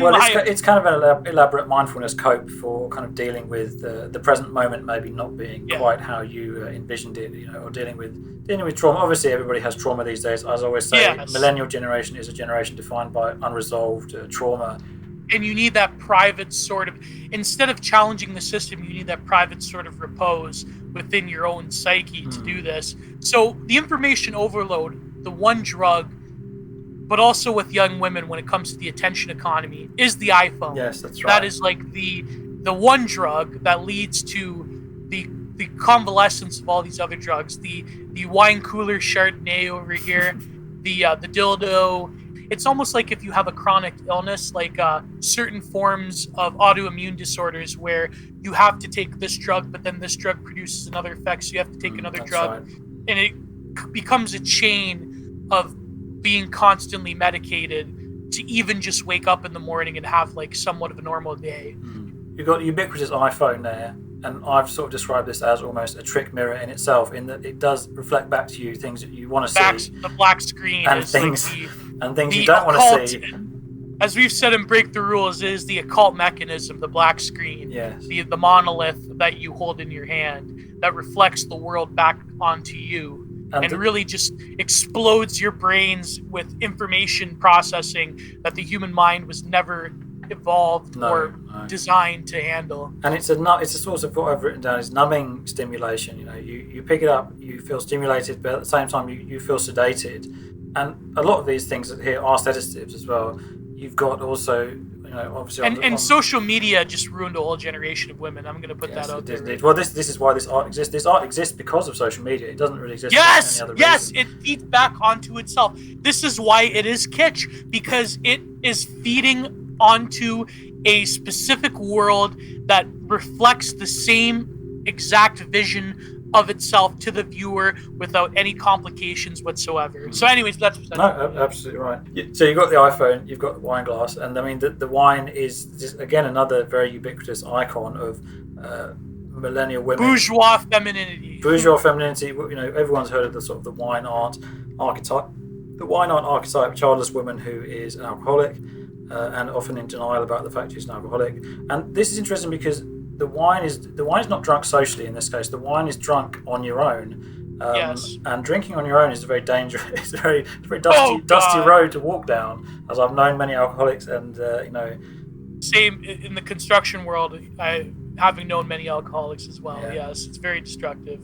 It's kind of an elaborate mindfulness cope for kind of dealing with the present moment maybe not being quite how you envisioned it, or dealing with trauma. Obviously, everybody has trauma these days. As I always say, millennial generation is a generation defined by unresolved trauma. And you need that private sort of, instead of challenging the system, you need that private sort of repose within your own psyche to do this. So the information overload, the one drug, but also with young women when it comes to the attention economy, is the iPhone. Yes, that's right. That is the one drug that leads to the convalescence of all these other drugs. The wine cooler Chardonnay over here, the dildo. It's almost like if you have a chronic illness, like certain forms of autoimmune disorders where you have to take this drug, but then this drug produces another effect, so you have to take another drug. Right. And it becomes a chain of being constantly medicated to even just wake up in the morning and have somewhat of a normal day. You've got the ubiquitous iPhone there, and I've sort of described this as almost a trick mirror in itself, in that it does reflect back to you things that you want to see. The black screen and is things you don't want to see. As we've said in Break the Rules, is the occult mechanism, the black screen, the monolith that you hold in your hand that reflects the world back onto you. And really just explodes your brains with information processing that the human mind was never evolved or designed to handle. And it's a source of what I've written down is numbing stimulation. You pick it up, you feel stimulated, but at the same time you feel sedated. And a lot of these things here are sedatives as well. You've got also, obviously, and social media just ruined a whole generation of women. I'm going to put that out there. Well, this is why this art exists. This art exists because of social media. It doesn't really exist for any other reason. It feeds back onto itself. This is why it is kitsch, because it is feeding onto a specific world that reflects the same exact vision of itself to the viewer without any complications whatsoever. So anyways, that's absolutely right. So you've got the iPhone, you've got the wine glass, and I mean the wine is just, again, another very ubiquitous icon of millennial women. Bourgeois femininity. Everyone's heard of the sort of the wine art archetype. The wine art archetype, childless woman who is an alcoholic and often in denial about the fact she's an alcoholic. And this is interesting because the wine is not drunk socially in this case. The wine is drunk on your own. And drinking on your own is a very dangerous, it's a very dusty road to walk down. As I've known many alcoholics, and same in the construction world. Having known many alcoholics as well. Yeah. Yes, it's very destructive.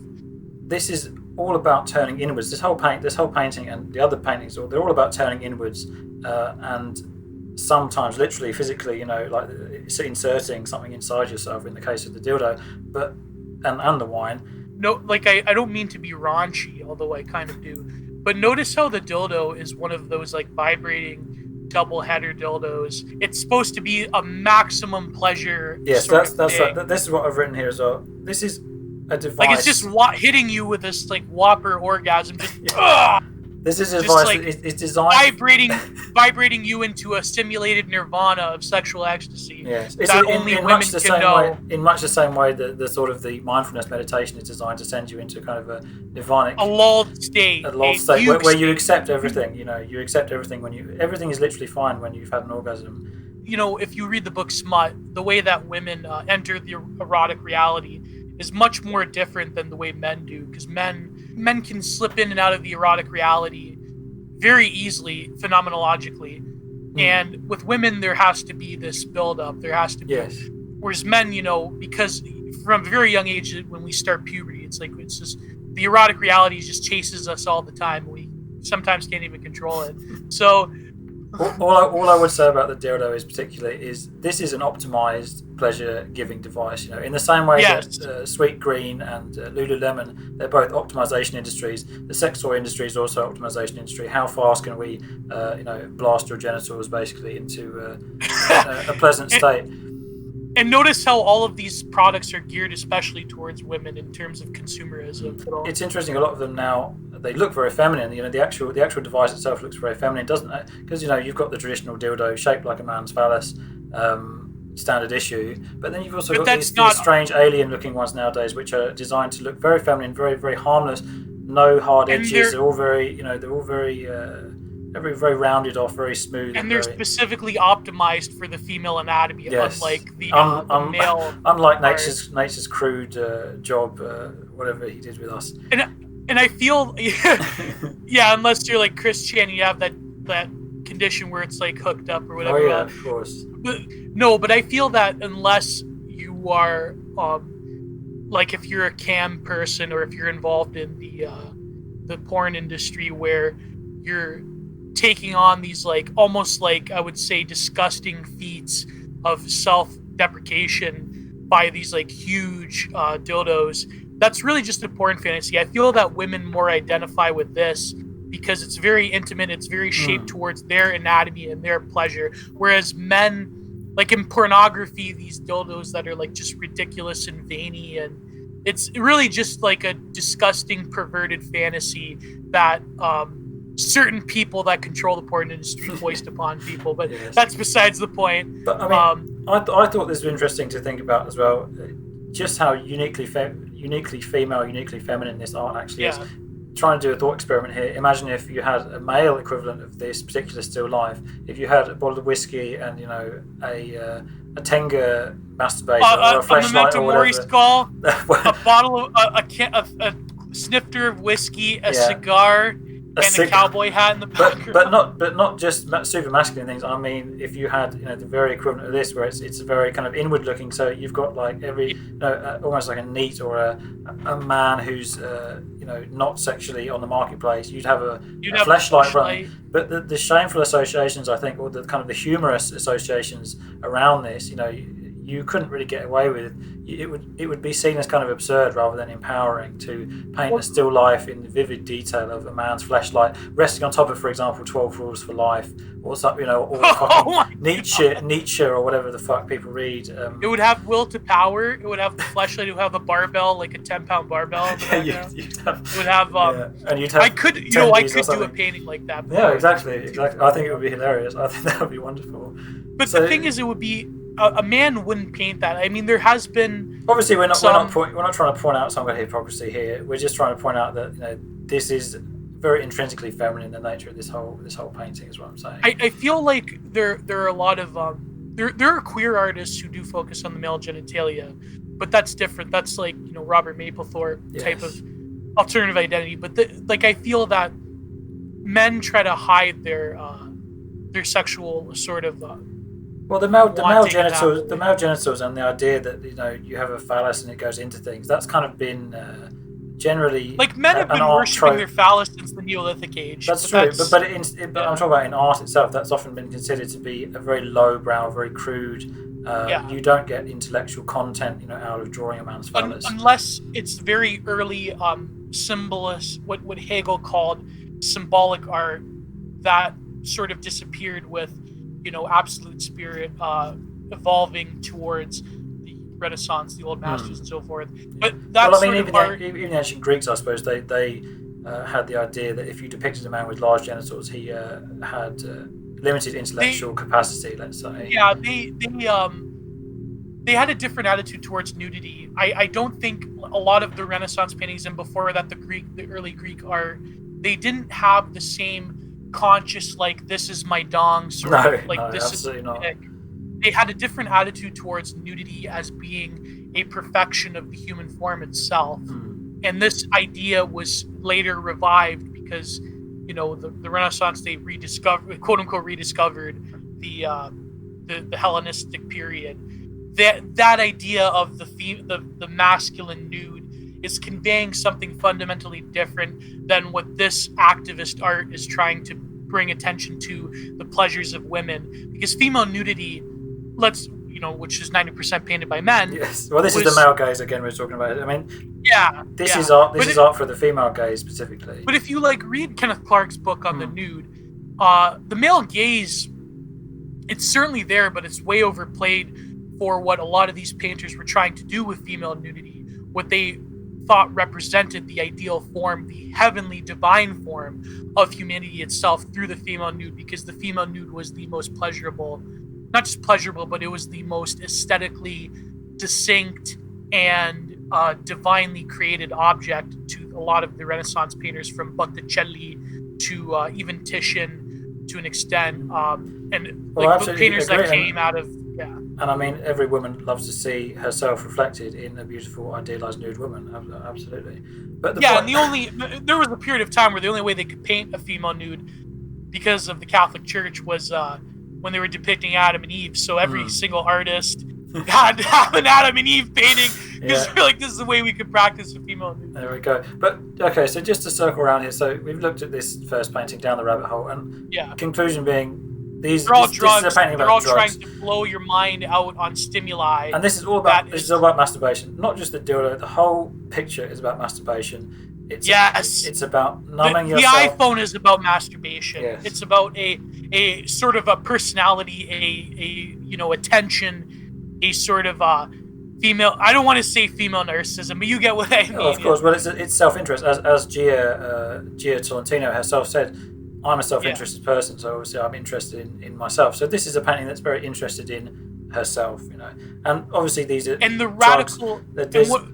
This is all about turning inwards. This whole painting, and the other paintings, they're all about turning inwards, and sometimes literally, physically, inserting something inside yourself in the case of the dildo, and the wine. no, like I don't mean to be raunchy, although I kind of do, but notice how the dildo is one of those like vibrating double header dildos. It's supposed to be a maximum pleasure. Yes, that's right. This is what I've written here as well. This is a device. Like it's just hitting you with this like whopper orgasm. Just, this is a just device like that is designed vibrating you into a simulated nirvana of sexual ecstasy. Yes, that only women can know. In much the same way that the sort of the mindfulness meditation is designed to send you into kind of a nirvanic, a lulled state, where you accept everything. You know, you accept everything everything is literally fine when you've had an orgasm. You know, if you read the book Smut, the way that women enter the erotic reality is much more different than the way men do, because men can slip in and out of the erotic reality very easily, phenomenologically. And with women, there has to be this build-up. There has to be. Yes. Whereas men, you know, because from a very young age, when we start puberty, it's just the erotic reality just chases us all the time. We sometimes can't even control it. So all I would say about the dildo is this is an optimized pleasure-giving device. You know, in the same way that Sweet Green and Lululemon, they're both optimization industries. The sex toy industry is also optimization industry. How fast can we, blast your genitals basically into a pleasant state? And notice how all of these products are geared especially towards women in terms of consumerism. It's interesting. A lot of them now, they look very feminine. You know, the actual device itself looks very feminine, doesn't it? Because, you know, you've got the traditional dildo shaped like a man's phallus, standard issue, but then you've also got these strange alien-looking ones nowadays, which are designed to look very feminine, very, very harmless, no hard edges. They're all very, you know, very rounded off, very smooth, and they're specifically optimized for the female anatomy, unlike the male. Unlike nature's crude job, whatever he did with us. And I feel, yeah, unless you're like Chris Chan, you have that condition where it's like hooked up or whatever. Oh yeah, of course. But I feel that unless you are, like if you're a cam person or if you're involved in the porn industry where you're taking on these like almost like I would say disgusting feats of self-deprecation by these like huge dildos, that's really just a porn fantasy. I feel that women more identify with this because it's very intimate, it's very shaped towards their anatomy and their pleasure, whereas men, like in pornography, these dildos that are like just ridiculous and veiny, and it's really just like a disgusting perverted fantasy that certain people that control the porn industry foist upon people, but that's besides the point. But I mean, I thought this was interesting to think about as well, just how uniquely female, uniquely feminine this art actually is. Trying to do a thought experiment here. Imagine if you had a male equivalent of this particular still life. If you had a bottle of whiskey and, you know, a Tenga masturbator or a flashlight or whatever. Skull, a bottle of a snifter of whiskey, a cigar, and a cowboy hat in the background. But not just super masculine things. I mean, if you had, you know, the very equivalent of this, where it's very kind of inward looking. So you've got like almost like a neat or a man who's not sexually on the marketplace. You'd have a fleshlight running. But the shameful associations, I think, or the kind of the humorous associations around this, you know, you couldn't really get away with. It would be seen as kind of absurd rather than empowering to paint a still life in vivid detail of a man's fleshlight resting on top of, for example, 12 Rules for Life or something, you know, or Nietzsche or whatever the fuck people read. It would have will to power. It would have the fleshlight. It would have a barbell, like a 10-pound barbell. You'd have. It would have. And you'd have. I could do a painting like that. Yeah, exactly. I think it would be hilarious. I think that would be wonderful. But the thing is, it would be. A man wouldn't paint that. I mean, there has been. Obviously, we're not trying to point out some kind of hypocrisy here. We're just trying to point out that, you know, this is very intrinsically feminine in the nature of this whole painting. Is what I'm saying. I feel like there are a lot of there are queer artists who do focus on the male genitalia, but that's different. That's like, you know, Robert Mapplethorpe type of alternative identity. But I feel that men try to hide their sexual sort of. Well, the male genitals, and the idea that, you know, you have a phallus and it goes into things. That's kind of been generally like men have been worshipping their phallus since the Neolithic age. That's true, but I'm talking about in art itself. That's often been considered to be a very lowbrow, very crude You don't get intellectual content, out of drawing a man's phallus. Unless it's very early symbolist, what Hegel called symbolic art, that sort of disappeared with, absolute spirit evolving towards the Renaissance, the old masters and so forth. But that's even the ancient Greeks, I suppose, they had the idea that if you depicted a man with large genitals, he had limited intellectual capacity, let's say. Yeah, they had a different attitude towards nudity. I don't think a lot of the Renaissance paintings and before that the early Greek art, they didn't have the same conscious, like, this is my dong sort of, like, this is not. They had a different attitude towards nudity as being a perfection of the human form itself. And this idea was later revived because, the Renaissance, they rediscovered, quote unquote, rediscovered the Hellenistic period. That idea of the masculine nude is conveying something fundamentally different than what this activist art is trying to bring attention to, the pleasures of women. Because female nudity, which is 90% painted by men. Yes. Well, this is the male gaze again we're talking about. I mean, this is art. This is art for the female gaze specifically. But if you read Kenneth Clark's book on the nude, the male gaze, it's certainly there, but it's way overplayed for what a lot of these painters were trying to do with female nudity. What they thought represented the ideal form, the heavenly divine form of humanity itself through the female nude, because the female nude was the most pleasurable, not just pleasurable, but it was the most aesthetically distinct and divinely created object to a lot of the Renaissance painters, from Botticelli to even Titian to an extent, and the painters that came out of. And I mean, every woman loves to see herself reflected in a beautiful, idealized nude woman. Absolutely. But there was a period of time where the only way they could paint a female nude, because of the Catholic Church, was when they were depicting Adam and Eve. So every single artist had to have an Adam and Eve painting, because they're like, this is the way we could practice a female nude. There we go. But okay, so just to circle around here, so we've looked at this first painting down the rabbit hole, and conclusion being, they're all drugs. They're all drugs. trying to blow your mind out on stimuli. And this is all about masturbation. Not just the dildo. The whole picture is about masturbation. It's about numbing yourself. The iPhone is about masturbation. Yes. It's about a sort of a personality, a attention, a sort of female. I don't want to say female narcissism, but you get what I mean. Oh, of course. Well, it's self-interest, as Gia Tolentino herself said. I'm a self-interested person, so obviously I'm interested in myself. So this is a painting that's very interested in herself, And obviously these are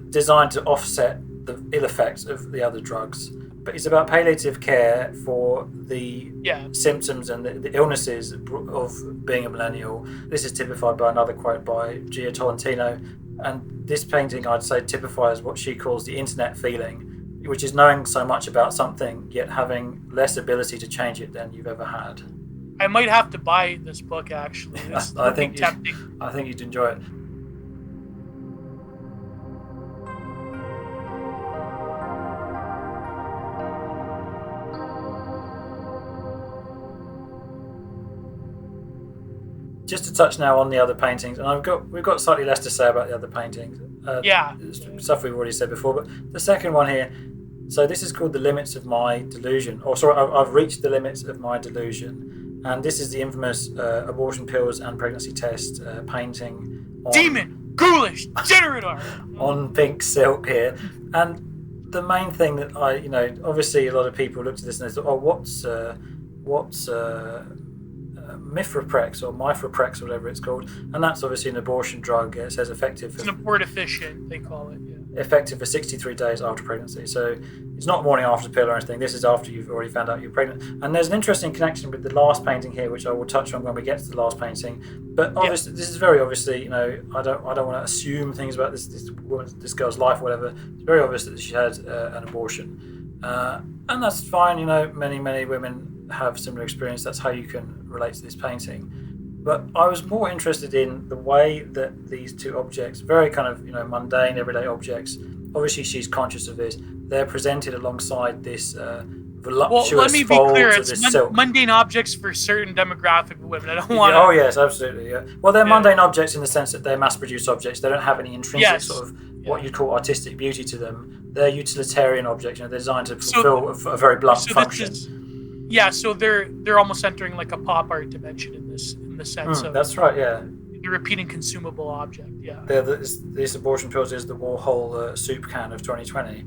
designed to offset the ill effects of the other drugs. But it's about palliative care for the symptoms and the illnesses of being a millennial. This is typified by another quote by Gia Tolentino. And this painting, I'd say, typifies what she calls the internet feeling, which is knowing so much about something, yet having less ability to change it than you've ever had. I might have to buy this book, actually. It's tempting. I think you'd enjoy it. Just to touch now on the other paintings, and we've got slightly less to say about the other paintings. Stuff we've already said before, but the second one here. So this is called The Limits of My Delusion. I've reached the limits of my delusion. And this is the infamous abortion pills and pregnancy test painting. Demon, ghoulish, generator! On pink silk here. And the main thing that obviously a lot of people looked at this and they thought, what's Mifeprex or Mifeprex or whatever it's called. And that's obviously an abortion drug. It says effective. It's an abortifacient, they call it, effective for 63 days after pregnancy. So it's not morning after pill or anything. This is after you've already found out you're pregnant. And there's an interesting connection with the last painting here, which I will touch on when we get to the last painting. But obviously, this is very obviously, I don't want to assume things about this girl's life or whatever. It's very obvious that she had an abortion, and that's fine. Many women have similar experience. That's how you can relate to this painting. But I was more interested in the way that these two objects, very kind of mundane, everyday objects, obviously she's conscious of this, they're presented alongside this voluptuous Well, let me be folds clear. of It's this silk. mundane objects for certain demographic of women. I don't want to... Oh yes, absolutely. Yeah. Well, they're mundane objects in the sense that they're mass-produced objects. They don't have any intrinsic sort of what you'd call artistic beauty to them. They're utilitarian objects. They're designed to fulfill a very blunt function. So they're almost entering like a pop art dimension in the sense of... That's right, yeah. The repeating consumable object, yeah. This abortion pills is the Warhol soup can of 2020.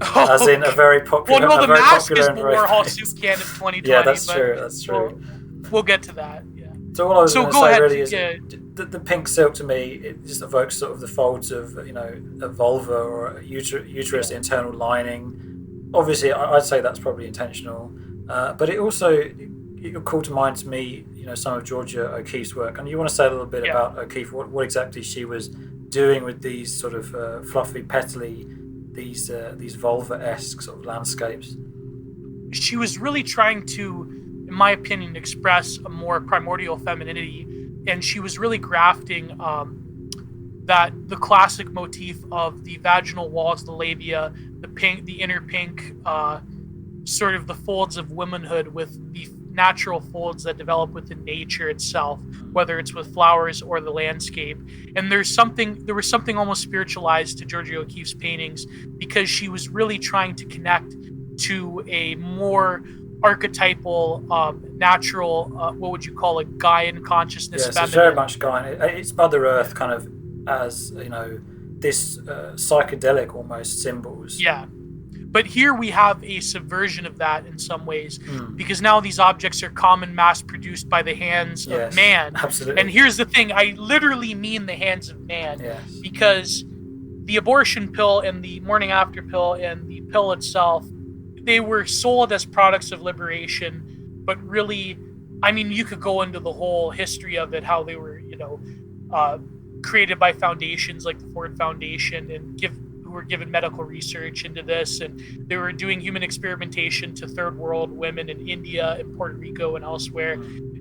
As in a very popular... Well, no, the mask is the Warhol soup can of 2020. Yeah, that's true. We'll get to that, yeah. So all I was going to say really is the pink silk to me, it just evokes sort of the folds of, a vulva or a uterus internal lining. Obviously, I'd say that's probably intentional. But it also... It called to mind to me, some of Georgia O'Keeffe's work, and you want to say a little bit about O'Keeffe, what exactly she was doing with these sort of fluffy, petally, these vulva-esque sort of landscapes. She was really trying to, in my opinion, express a more primordial femininity, and she was really grafting the classic motif of the vaginal walls, the labia, the inner pink, sort of the folds of womanhood with the natural folds that develop within nature itself, whether it's with flowers or the landscape. And there was something almost spiritualized to Georgia O'Keeffe's paintings, because she was really trying to connect to a more archetypal, natural, what would you call it, Gaian consciousness. Yes, it's very much Gaian. It's Mother Earth kind of as, this psychedelic almost symbols. Yeah. But here we have a subversion of that in some ways, because now these objects are common, mass-produced by the hands of man. Absolutely. And here's the thing, I literally mean the hands of man, because the abortion pill and the morning after pill and the pill itself, they were sold as products of liberation, but really, I mean, you could go into the whole history of it, how they were, created by foundations like the Ford Foundation and who were given medical research into this, and they were doing human experimentation to third world women in India and Puerto Rico and elsewhere,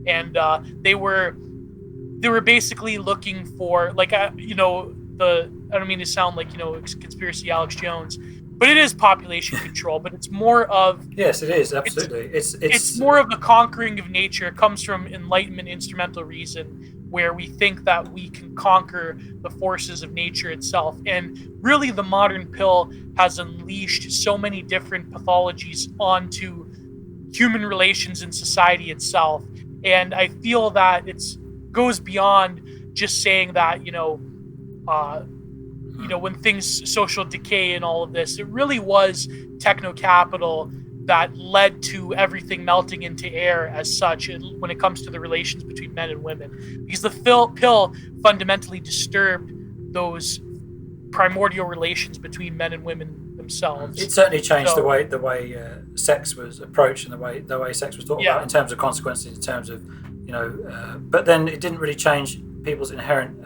and they were basically looking for, like, I don't mean to sound like conspiracy Alex Jones, but it is population control, but it's more of... Yes, it is, absolutely. It's more of the conquering of nature. It comes from Enlightenment instrumental reason, where we think that we can conquer the forces of nature itself. And really, the modern pill has unleashed so many different pathologies onto human relations and society itself. And I feel that it goes beyond just saying that, when things, social decay and all of this, it really was techno-capital that led to everything melting into air as such when it comes to the relations between men and women. Because the pill fundamentally disturbed those primordial relations between men and women themselves. It certainly changed the way sex was approached and the way sex was thought about in terms of consequences, in terms of, but then it didn't really change people's inherent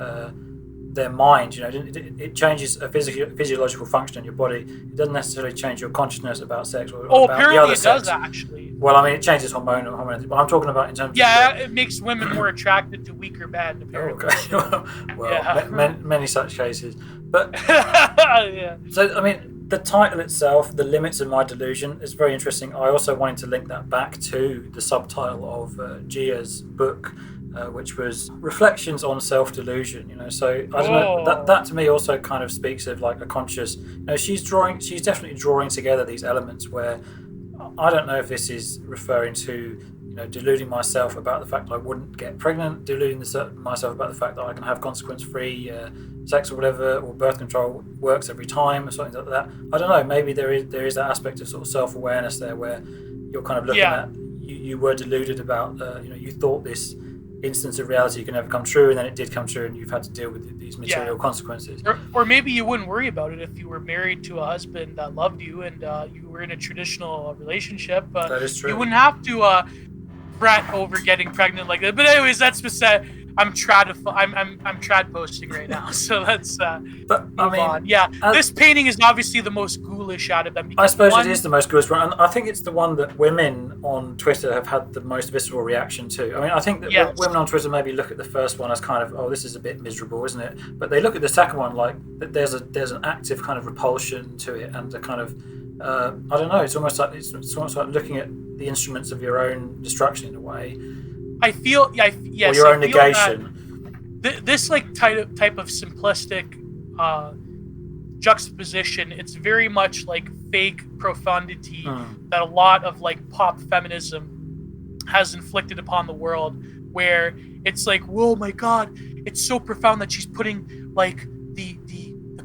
their mind. It changes a physiological function in your body. It doesn't necessarily change your consciousness about sex or about the other sex. It does actually. Well, I mean, it changes hormonal. But I'm talking about in terms of... it makes women more attracted to weaker men, apparently. Okay. Many such cases. But... yeah. So, I mean, the title itself, The Limits of My Delusion, is very interesting. I also wanted to link that back to the subtitle of Gia's book, which was Reflections on Self-Delusion. So I don't know, that to me also kind of speaks of like a conscious, she's definitely drawing together these elements where I don't know if this is referring to deluding myself about the fact that I wouldn't get pregnant, deluding myself about the fact that I can have consequence-free sex or whatever, or birth control works every time or something like that. I don't know, maybe there is that aspect of sort of self-awareness there where you're kind of looking at, you were deluded about, you thought this instance of reality can never come true, and then it did come true, and you've had to deal with these material consequences. Or maybe you wouldn't worry about it if you were married to a husband that loved you and you were in a traditional relationship. That is true. You wouldn't have to fret over getting pregnant like that. But anyways, that's beside. I'm trad posting right now, so let's move on. Yeah, this painting is obviously the most ghoulish out of them. I suppose it is the most ghoulish one, and I think it's the one that women on Twitter have had the most visceral reaction to. I mean, I think that women on Twitter maybe look at the first one as kind of, oh, this is a bit miserable, isn't it? But they look at the second one like there's an active kind of repulsion to it, and a kind of I don't know. It's almost like looking at the instruments of your own destruction in a way. I feel, yes, or your own negation. This like type of simplistic juxtaposition, it's very much like fake profundity that a lot of like pop feminism has inflicted upon the world, where it's like, oh my god, it's so profound that she's putting like the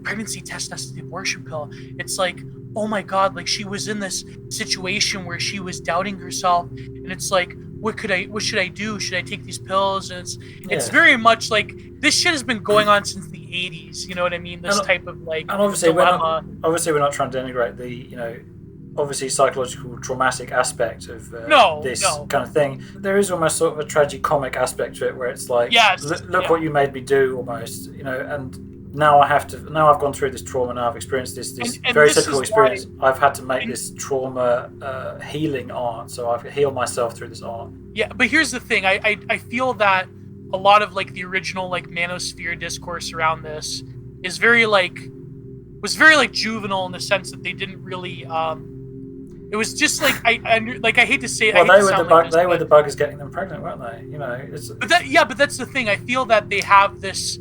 pregnancy test next to the abortion pill. It's like, oh my god, like she was in this situation where she was doubting herself, and it's like, what should I do? Should I take these pills? And it's very much like this shit has been going on since the 80s. You know what I mean? This type of like and obviously dilemma. We're not trying to denigrate the obviously psychological traumatic aspect of this kind of thing. There is almost sort of a tragic comic aspect to it, where it's like, look what you made me do, almost, and now I've gone through this trauma, now I've experienced this and very difficult experience. I've had to make this trauma healing art, so I've healed myself through this art. Yeah, but here's the thing, I feel that a lot of like the original like manosphere discourse around this was very juvenile, in the sense that they didn't really it was just like I hate to say it. Well, they were the buggers getting them pregnant, weren't they? But that's the thing. I feel that they have this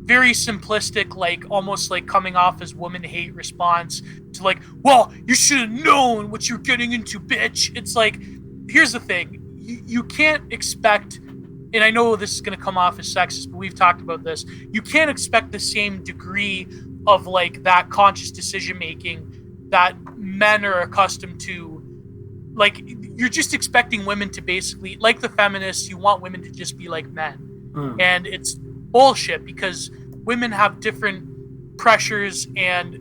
very simplistic, like almost like coming off as woman hate response to like, well, you should have known what you're getting into, bitch. It's like, here's the thing, you can't expect, and I know this is going to come off as sexist, but we've talked about this, you can't expect the same degree of like that conscious decision making that men are accustomed to. Like, you're just expecting women to basically, like the feminists, you want women to just be like men. And it's bullshit, because women have different pressures and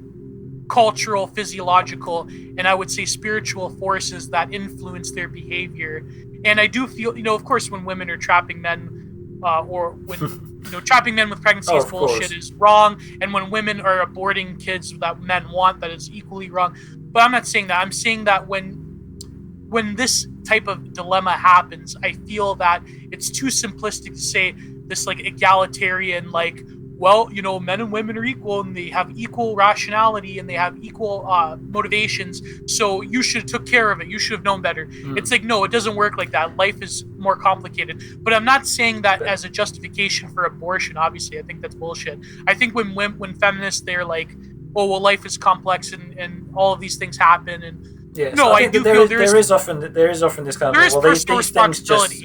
cultural, physiological, and I would say spiritual forces that influence their behavior. And I do feel, of course, when women are trapping men, or when trapping men with pregnancy is bullshit, is wrong, and when women are aborting kids that men want, that is equally wrong. But I'm not saying that. I'm saying that when this type of dilemma happens, I feel that it's too simplistic to say this like egalitarian, like, well, men and women are equal and they have equal rationality and they have equal motivations, so you should have took care of it. You should have known better. It's like, no, it doesn't work like that. Life is more complicated. But I'm not saying that as a justification for abortion. Obviously, I think that's bullshit. I think when feminists, they're like, oh, well, life is complex and all of these things happen, and yes, no, I do feel there is often this kind of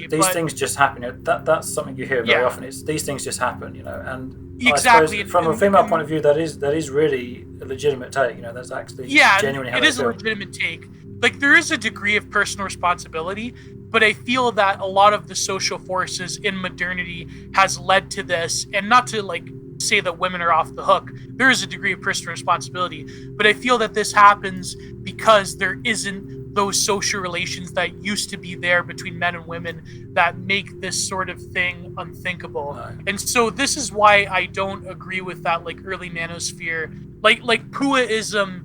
these things just happen. That's something you hear very often. It's these things just happen, and exactly. I suppose from a female point of view, that is really a legitimate take. That's actually genuinely how it is a legitimate take. Like, there is a degree of personal responsibility, but I feel that a lot of the social forces in modernity has led to this, and not to like say that women are off the hook. There is a degree of personal responsibility, but I feel that this happens because there isn't those social relations that used to be there between men and women that make this sort of thing unthinkable. Right. And so this is why I don't agree with that like early manosphere. Like Puaism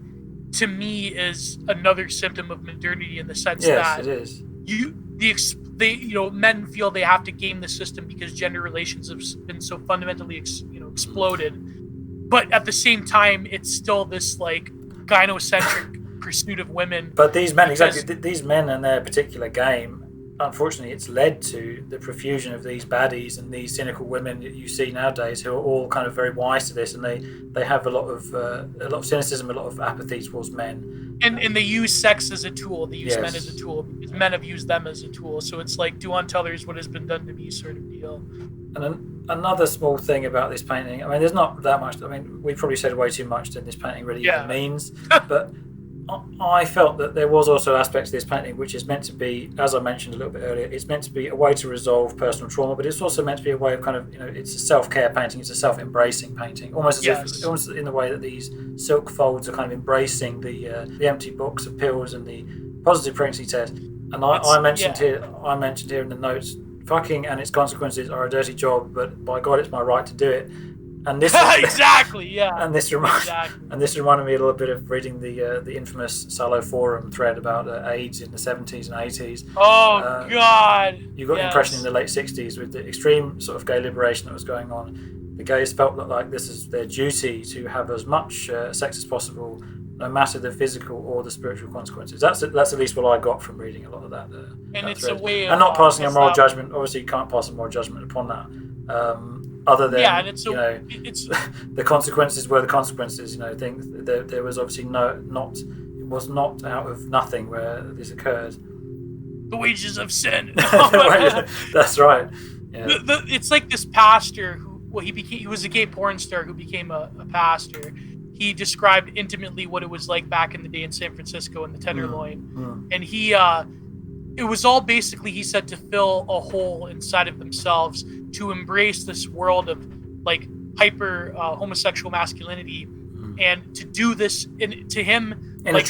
to me is another symptom of modernity, in the sense that it is. Men feel they have to game the system because gender relations have been so fundamentally exploded, but at the same time it's still this like gynocentric pursuit of women. But these men and their particular game, unfortunately, it's led to the profusion of these baddies and these cynical women that you see nowadays, who are all kind of very wise to this, and they have a lot of cynicism, a lot of apathy towards men. And they use sex as a tool. They use men as a tool because men have used them as a tool. So it's like, do unto others what has been done to me, sort of deal. And another small thing about this painting, I mean, there's not that much. I mean, we probably said way too much than this painting really even means. But I felt that there was also aspects of this painting which is meant to be, as I mentioned a little bit earlier, it's meant to be a way to resolve personal trauma, but it's also meant to be a way of kind of, it's a self-care painting, it's a self-embracing painting, almost in the way that these silk folds are kind of embracing the empty box of pills and the positive pregnancy test. And I mentioned here in the notes, fucking and its consequences are a dirty job, but by God, it's my right to do it. And this exactly, yeah. And this reminded me a little bit of reading the infamous STILE forum thread about AIDS in the 70s and 80s. Oh God! You got the impression in the late 60s, with the extreme sort of gay liberation that was going on, the gays felt that like this is their duty to have as much sex as possible, no matter the physical or the spiritual consequences. That's at least what I got from reading a lot of that. And it's thread. a way of, and not passing a moral judgment. Obviously, you can't pass a moral judgment upon that. Other than it's the consequences were the consequences. Things there was obviously it was not out of nothing where this occurred. The wages of sin. That's right. Yeah. It's like this pastor he was a gay porn star who became a pastor. He described intimately what it was like back in the day in San Francisco in the Tenderloin, and it was all basically, he said, to fill a hole inside of themselves, to embrace this world of like hyper homosexual masculinity, and to do this to him in a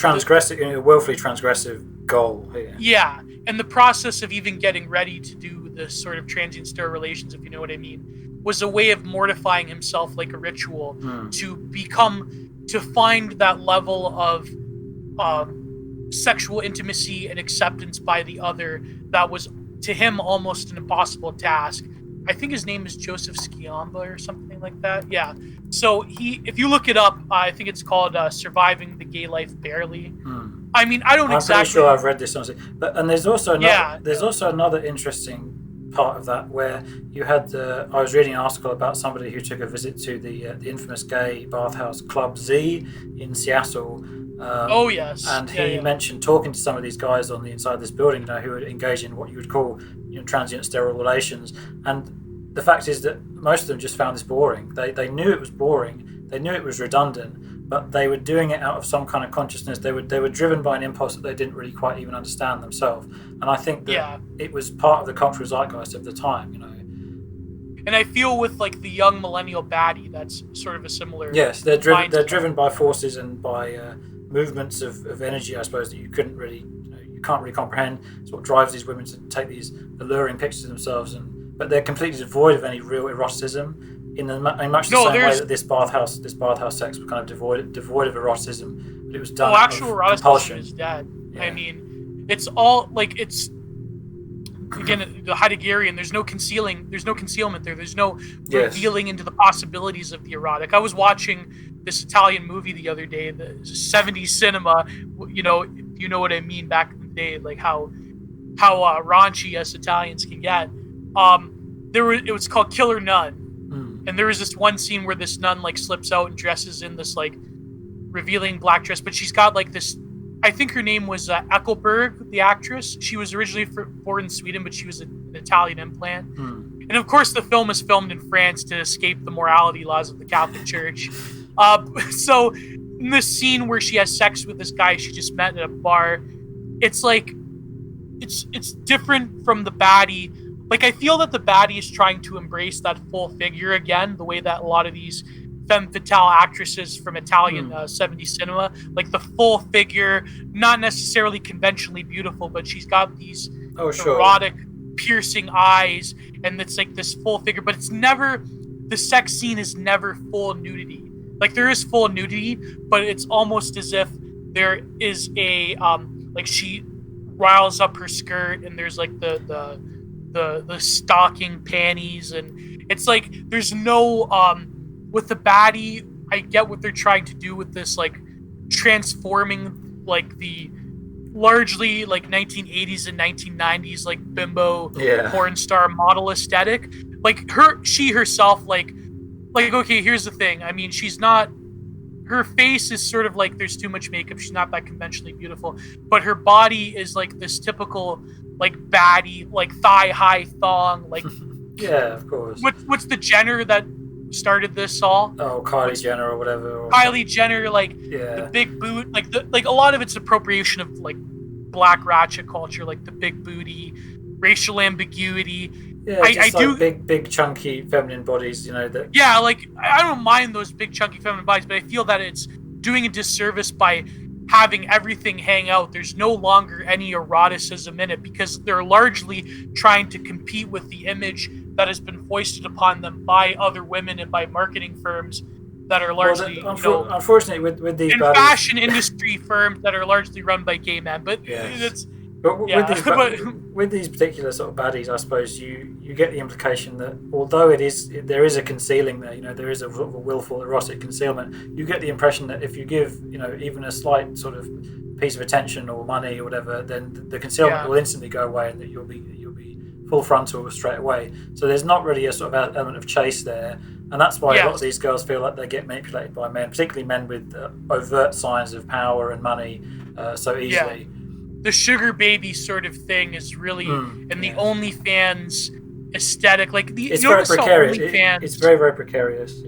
willfully transgressive goal. Yeah, and the process of even getting ready to do this sort of transient sterile relations, if you know what I mean, was a way of mortifying himself like a ritual to find that level of sexual intimacy and acceptance by the other that was to him almost an impossible task. I think his name is Joseph Sciamba or something like that. Yeah. So if you look it up, I think it's called Surviving the Gay Life Barely. I mean, I'm pretty sure I've read this, honestly. And there's also another interesting part of that where you had I was reading an article about somebody who took a visit to the infamous gay bathhouse Club Z in Seattle. And he mentioned talking to some of these guys on the inside of this building, who would engage in what you would call transient sterile relations. And the fact is that most of them just found this boring. They knew it was boring. They knew it was redundant, but they were doing it out of some kind of consciousness. They were driven by an impulse that they didn't really quite even understand themselves. And I think that it was part of the cultural zeitgeist of the time, And I feel with like the young millennial baddie, that's sort of a similar. Yes, they're driven by forces and by movements of energy, I suppose, that you couldn't really, you can't really comprehend. It's what drives these women to take these alluring pictures of themselves, but they're completely devoid of any real eroticism in much the same way that this bathhouse sex was kind of devoid of eroticism, but it was done. Actual eroticism is dead. Yeah. I mean, it's all like it's. Again, the Heideggerian, there's no concealment there. There's no revealing into the possibilities of the erotic. I was watching this Italian movie the other day, the 70s cinema, you know what I mean, back in the day, like how raunchy us Italians can get. It was called Killer Nun. And there was this one scene where this nun like slips out and dresses in this like revealing black dress, but she's got like this, I think her name was Eckelberg, the actress. She was originally born in Sweden, but she was an Italian implant. And of course, the film is filmed in France to escape the morality laws of the Catholic Church. So in this scene where she has sex with this guy she just met at a bar, it's like, it's different from the baddie. Like, I feel that the baddie is trying to embrace that full figure again, the way that a lot of these femme fatale actresses from Italian 70s cinema, like the full figure, not necessarily conventionally beautiful, but she's got these erotic, piercing eyes, and it's like this full figure, but it's never, the sex scene is never full nudity. Like, there is full nudity, but it's almost as if there is a, like, she riles up her skirt, and there's like the stocking panties, and it's like, there's no, with the baddie, I get what they're trying to do with this, like, transforming, like, the largely, like, 1980s and 1990s, like, bimbo porn star model aesthetic. Like, she herself, like, okay, here's the thing. I mean, she's not, her face is sort of like, there's too much makeup. She's not that conventionally beautiful. But her body is, like, this typical, like, baddie, like, thigh-high thong, like... Yeah, of course. What's the Jenner that started this all? Oh, Kylie Jenner or whatever. Kylie Jenner, like the big boot, like a lot of it's appropriation of like black ratchet culture, like the big booty, racial ambiguity. Yeah, I do big chunky feminine bodies, that. Yeah, like I don't mind those big chunky feminine bodies, but I feel that it's doing a disservice by having everything hang out. There's no longer any eroticism in it because they're largely trying to compete with the image that has been foisted upon them by other women and by marketing firms that are largely, unfortunately, with these fashion industry firms that are largely run by gay men. But But but with these particular sort of baddies, I suppose you get the implication that although there is a concealing there, there is a sort of a willful erotic concealment. You get the impression that if you give even a slight sort of piece of attention or money or whatever, then the concealment will instantly go away, and that you'll be full frontal straight away. So there's not really a sort of element of chase there, and that's why a lot of these girls feel like they get manipulated by men, particularly men with overt signs of power and money so easily. The sugar baby sort of thing is really in the OnlyFans aesthetic. Like it's very precarious. It's very, very precarious.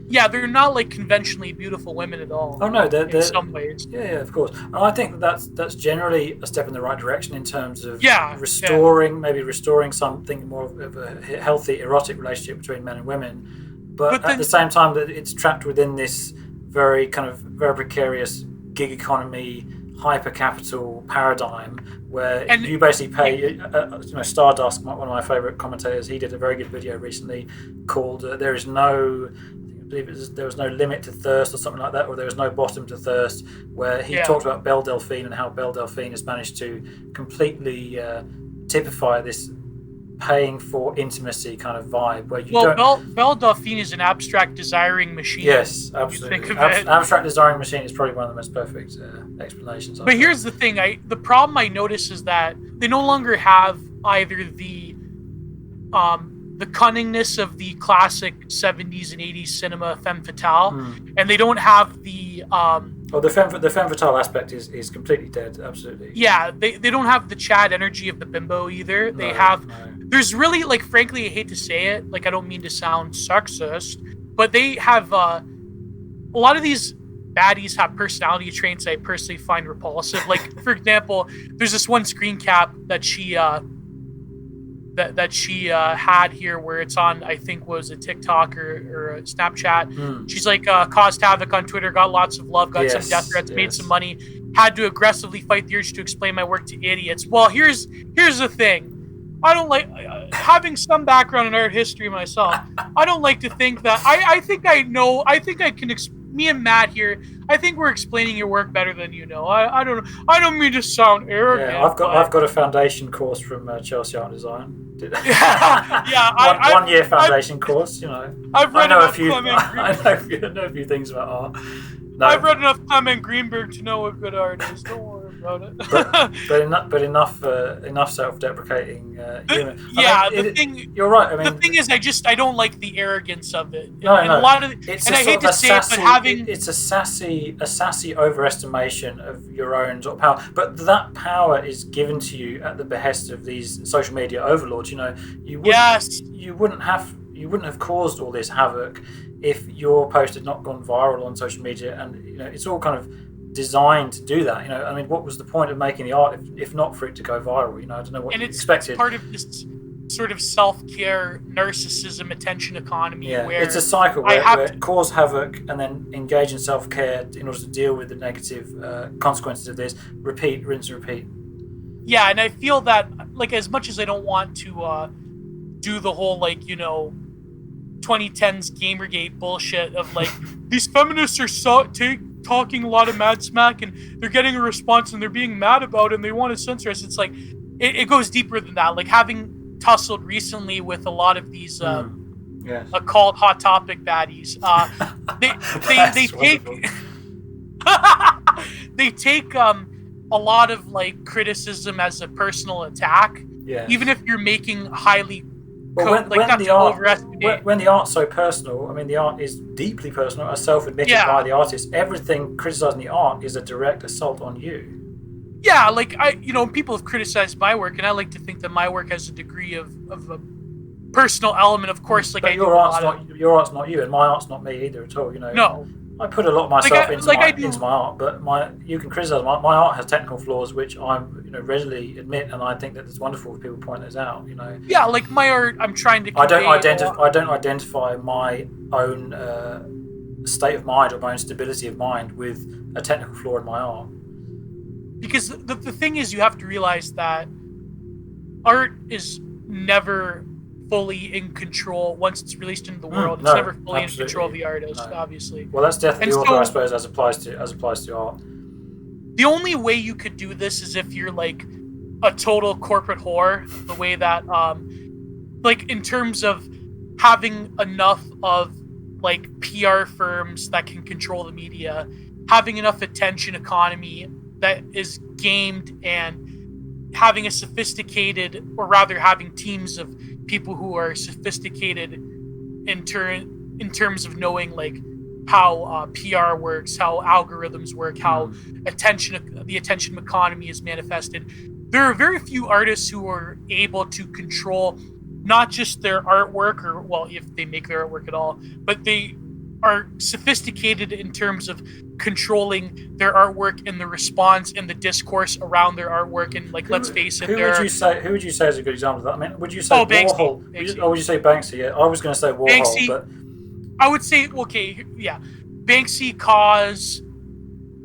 Yeah, they're not like conventionally beautiful women at all. Oh no, they're in some ways. Yeah, of course. And I think that's generally a step in the right direction in terms of restoring something more of a healthy erotic relationship between men and women. But at the same time, that it's trapped within this very precarious gig economy, hyper capital paradigm where you basically pay. Stardust, one of my favorite commentators, he did a very good video recently called "There was no limit to thirst" or something like that, or there was no bottom to thirst, where he talked about Belle Delphine and how Belle Delphine has managed to completely typify this paying for intimacy kind of vibe where Belle Delphine is an abstract desiring machine. Yes, absolutely. Abstract desiring machine is probably one of the most perfect explanations. But here's the thing: the problem I notice is that they no longer have either the cunningness of the classic 70s and 80s cinema femme fatale, and they don't have the the femme fatale aspect is completely dead. Absolutely. Yeah, they don't have the Chad energy of the bimbo either. They have. There's really, like, frankly, I hate to say it, like, I don't mean to sound sexist, but they have a lot of these baddies have personality traits I personally find repulsive. Like, for example, there's this one screen cap that she had here where it's on, I think, was a TikTok or a Snapchat. She's like, caused havoc on Twitter, got lots of love, got some death threats, made some money, had to aggressively fight the urge to explain my work to idiots. Well, here's the thing. I don't like having some background in art history myself. I don't like to think that I think I know. I think I can. Me and Matt here, I think we're explaining your work better than you know. I don't know. I don't mean to sound arrogant. Yeah, I've got a foundation course from Chelsea Art Design. One year foundation course. I've read I know a few things about art. No. I've read enough Clement Greenberg to know what good art is. Don't worry about it. but enough self-deprecating humor. You're right. I mean, the thing is, I don't like the arrogance of it. No. A lot of it's and I hate to say it, but it's a sassy overestimation of your own sort of power. But that power is given to you at the behest of these social media overlords. You wouldn't have caused all this havoc if your post had not gone viral on social media, and it's all kind of designed to do that. I mean, what was the point of making the art if not for it to go viral? I don't know what you expected. It's part of this sort of self-care, narcissism, attention economy. Yeah, where it's a cycle where cause havoc and then engage in self-care in order to deal with the negative consequences of this. Repeat, rinse, repeat. Yeah, and I feel that, like, as much as I don't want to do the whole 2010s Gamergate bullshit of these feminists are talking a lot of mad smack and they're getting a response and they're being mad about it and they want to censor us. It's like it goes deeper than that. Like, having tussled recently with a lot of these occult hot topic baddies, they take a lot of criticism as a personal attack, even if you're making highly when the art's so personal, I mean, the art is deeply personal, as self-admitted by the artist. Everything criticizing the art is a direct assault on you. Yeah, people have criticized my work, and I like to think that my work has a degree of a personal element. Of course, but your art's not you, and my art's not me either at all. No. I put a lot of myself into my art, but you can criticize my art has technical flaws, which I readily admit, and I think that it's wonderful if people point those out. Yeah, like my art, I'm trying to. I don't identify my own state of mind or my own stability of mind with a technical flaw in my art. Because the thing is, you have to realize that art is never fully in control once it's released into the world. It's never fully in control of the artist, obviously. Well, that's definitely the author, I suppose, as applies to art. The only way you could do this is if you're a total corporate whore. The way that, like, in terms of having enough of like PR firms that can control the media, having enough attention economy that is gamed, and having a sophisticated, or rather having teams of people who are sophisticated in terms of knowing like how PR works, how algorithms work, how the attention economy is manifested. There are very few artists who are able to control not just their artwork, or, well, if they make their artwork at all, but they are sophisticated in terms of controlling their artwork and the response and the discourse around their artwork. And like, let's face it, who would you say is a good example of that? I mean, would you say Warhol? Banksy. Or would you say Banksy? Yeah, I was going to say Warhol, Banksy, but I would say, okay, yeah, Banksy, Cause,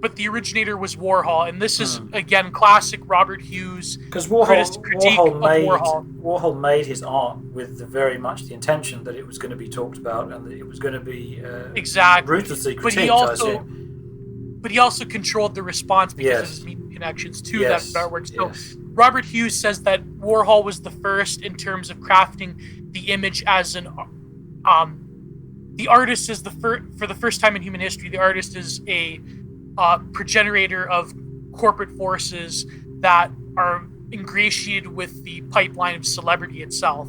but the originator was Warhol, and this is again classic Robert Hughes. Because Warhol made his art with very much the intention that it was going to be talked about and that it was going to be ruthlessly critiqued. But he also controlled the response because of his media connections to that artwork. So Robert Hughes says that Warhol was the first in terms of crafting the image as an the artist is for the first time in human history, the artist is a progenitor of corporate forces that are ingratiated with the pipeline of celebrity itself.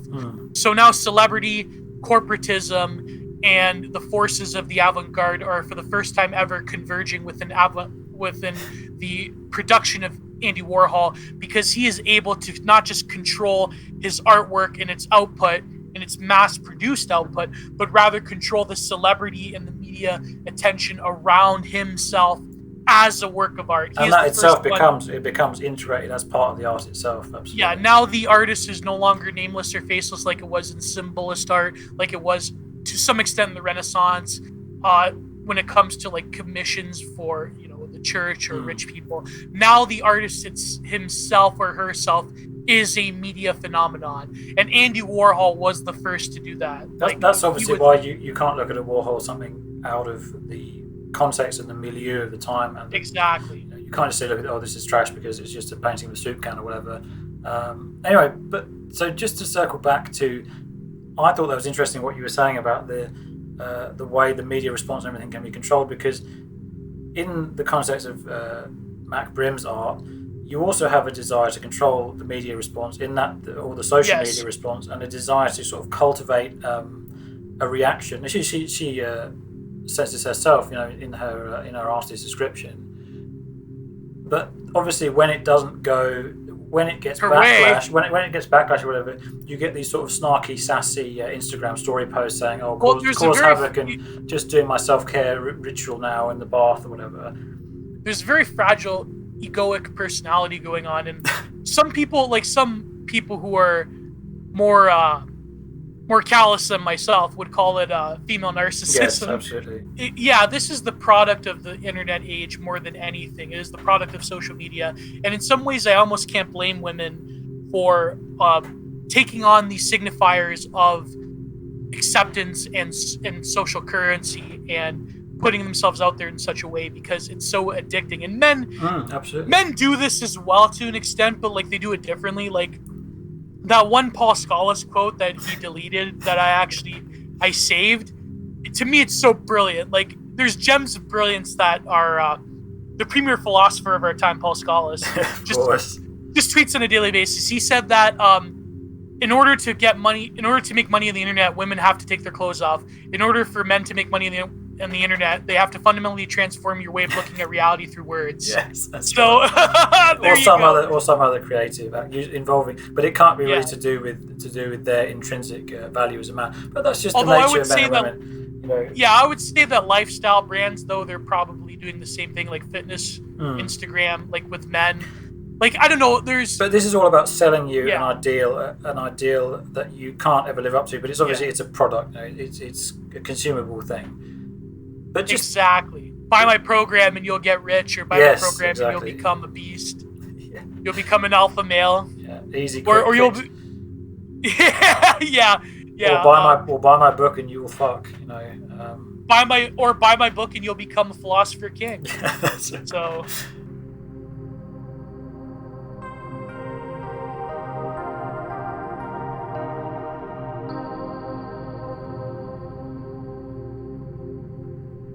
So now celebrity, corporatism, and the forces of the avant-garde are for the first time ever converging within the production of Andy Warhol, because he is able to not just control his artwork and its output and its mass-produced output, but rather control the celebrity and the media attention around himself as a work of art. And that itself becomes integrated as part of the art itself. Absolutely. Yeah, now the artist is no longer nameless or faceless like it was in symbolist art, like it was to some extent in the Renaissance, when it comes to like commissions for, you know, the church or rich people. Now the artist himself or herself is a media phenomenon, and Andy Warhol was the first to do that. That's obviously why you can't look at a Warhol something out of the context and the milieu of the time. And exactly. You can't just say, look at, oh, this is trash because it's just a painting of a soup can or whatever. Anyway, but so just to circle back to, I thought that was interesting what you were saying about the way the media response and everything can be controlled, because in the context of Mac Brim's art, you also have a desire to control the media response in that, or the social media response, and a desire to sort of cultivate a reaction. She says this herself, you know, in her artist description. But obviously, when it doesn't go, when it gets backlash, when it gets backlash or whatever, you get these sort of snarky, sassy Instagram story posts saying, "Oh, cause havoc and just doing my self-care ritual now in the bath or whatever." There's a very fragile, egoic personality going on, and some people who are more callous than myself would call it female narcissism. Yes, absolutely. This is the product of the internet age more than anything. It is the product of social media. And in some ways, I almost can't blame women for taking on these signifiers of acceptance and social currency and putting themselves out there in such a way, because it's so addicting. And men do this as well to an extent, but like they do it differently. Like, that one Paul Scholes quote that he deleted that I saved, to me it's so brilliant. Like, there's gems of brilliance that are the premier philosopher of our time, Paul Scholes, just tweets on a daily basis. He said that in order to make money on the internet, women have to take their clothes off. In order for men to make money on the internet, they have to fundamentally transform your way of looking at reality through words. Yes, that's so. or some other creative involving, but it can't be really to do with their intrinsic value as a man. But that's just the nature of men and women. You know. Yeah, I would say that lifestyle brands, though, they're probably doing the same thing, like fitness, Instagram, like with men. Like, I don't know. But this is all about selling you an ideal that you can't ever live up to. But it's obviously it's a product. You know, it's a consumable thing. But exactly. Buy my program and you'll get rich, or buy my program and you'll become a beast. Yeah. You'll become an alpha male. Yeah, easy. Or you'll be. yeah. Or buy my book and you will fuck. You know. Buy my book and you'll become a philosopher king. So.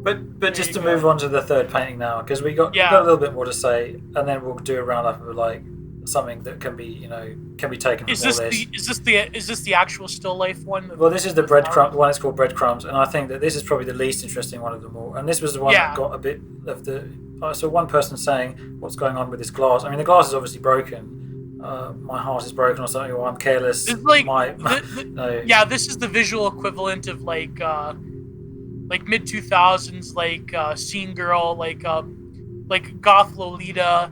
But just to move on to the third painting now, because we've got a little bit more to say, and then we'll do a roundup of like something that can be taken from all this. Is this the actual still life one? Well, this is the breadcrumb. The one that's called breadcrumbs, and I think that this is probably the least interesting one of them all. And this was the one that got a bit of the. I saw one person saying, "What's going on with this glass?" I mean, the glass is obviously broken. My heart is broken, or something. Or I'm careless. It's like no. Yeah, this is the visual equivalent of like mid 2000s, like scene girl, like goth Lolita.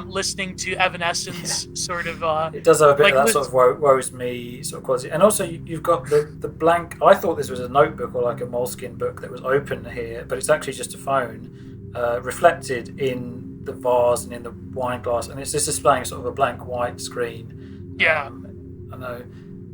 Listening to Evanescence, sort of. It does have a bit of that sort of woes me sort of quality, and also you've got the blank. I thought this was a notebook or like a moleskin book that was open here, but it's actually just a phone, reflected in the vase and in the wine glass, and it's just displaying sort of a blank white screen. Yeah, I know,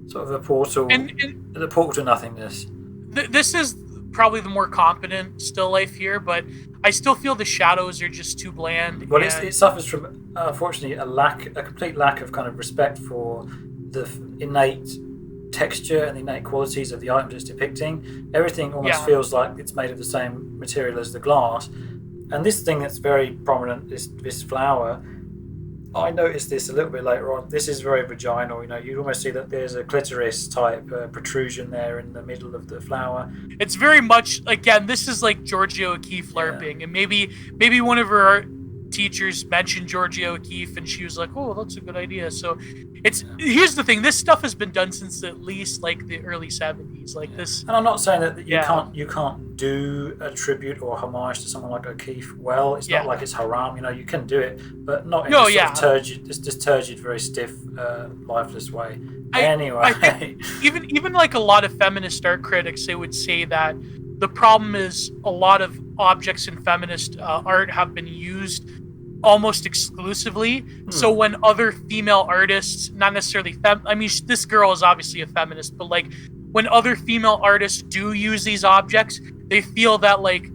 sort of a portal, the portal to nothingness. This is probably the more competent still life here, but I still feel the shadows are just too bland. Well, it suffers from, unfortunately, a complete lack of kind of respect for the innate texture and the innate qualities of the items it's depicting. Everything almost feels like it's made of the same material as the glass. And this thing that's very prominent, this flower, I noticed this a little bit later on. This is very vaginal. You almost see that there's a clitoris type protrusion there in the middle of the flower. It's very much, again, this is like Georgia O'Keeffe LARPing, and maybe one of her teachers mentioned Georgia O'Keeffe, and she was like, "Oh, that's a good idea." So, here's the thing: this stuff has been done since at least like the early 70s, like this. And I'm not saying that you can't do a tribute or homage to someone like O'Keeffe. Well, it's not like it's haram. You can do it, but not in this turgid, very stiff, lifeless way. Anyway, I think even like a lot of feminist art critics, they would say that the problem is a lot of objects in feminist art have been used almost exclusively. So when other female artists, not necessarily this girl is obviously a feminist, but like when other female artists do use these objects, they feel that like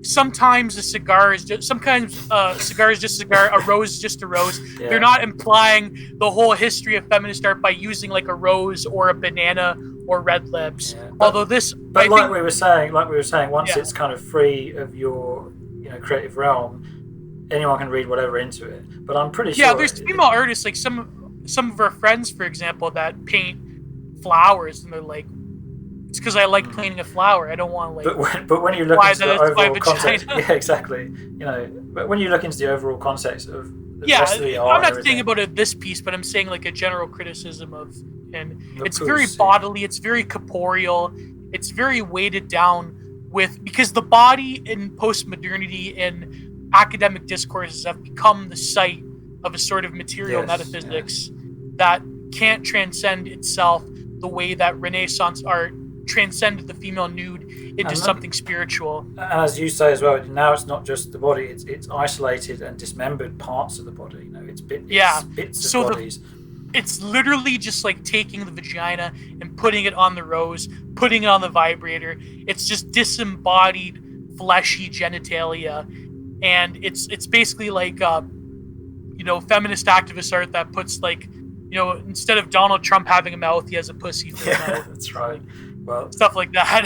sometimes a cigar is just a cigar, a rose is just a rose. Yeah. They're not implying the whole history of feminist art by using like a rose or a banana or red lips. Yeah. Although this, we were saying, once it's kind of free of your creative realm, anyone can read whatever into it. But I'm pretty sure. Yeah, there's female artists like some of our friends, for example, that paint flowers, and they're like, it's because I like painting a flower. I don't want to like. But when you look into the overall context, yeah, exactly. But when you look into the overall context of the rest of the art, I'm not saying about this piece, but I'm saying like a general criticism of, and it's very bodily, it's very corporeal, it's very weighted down with, because the body in postmodernity and academic discourses have become the site of a sort of material metaphysics that can't transcend itself the way that Renaissance art transcended the female nude into something spiritual. And as you say as well, now it's not just the body; it's isolated and dismembered parts of the body. It's bits of bodies. It's literally just like taking the vagina and putting it on the rose, putting it on the vibrator. It's just disembodied, fleshy genitalia, and it's basically like feminist activist art that puts like, instead of Donald Trump having a mouth, he has a pussy for a mouth. That's right. Well, stuff like that.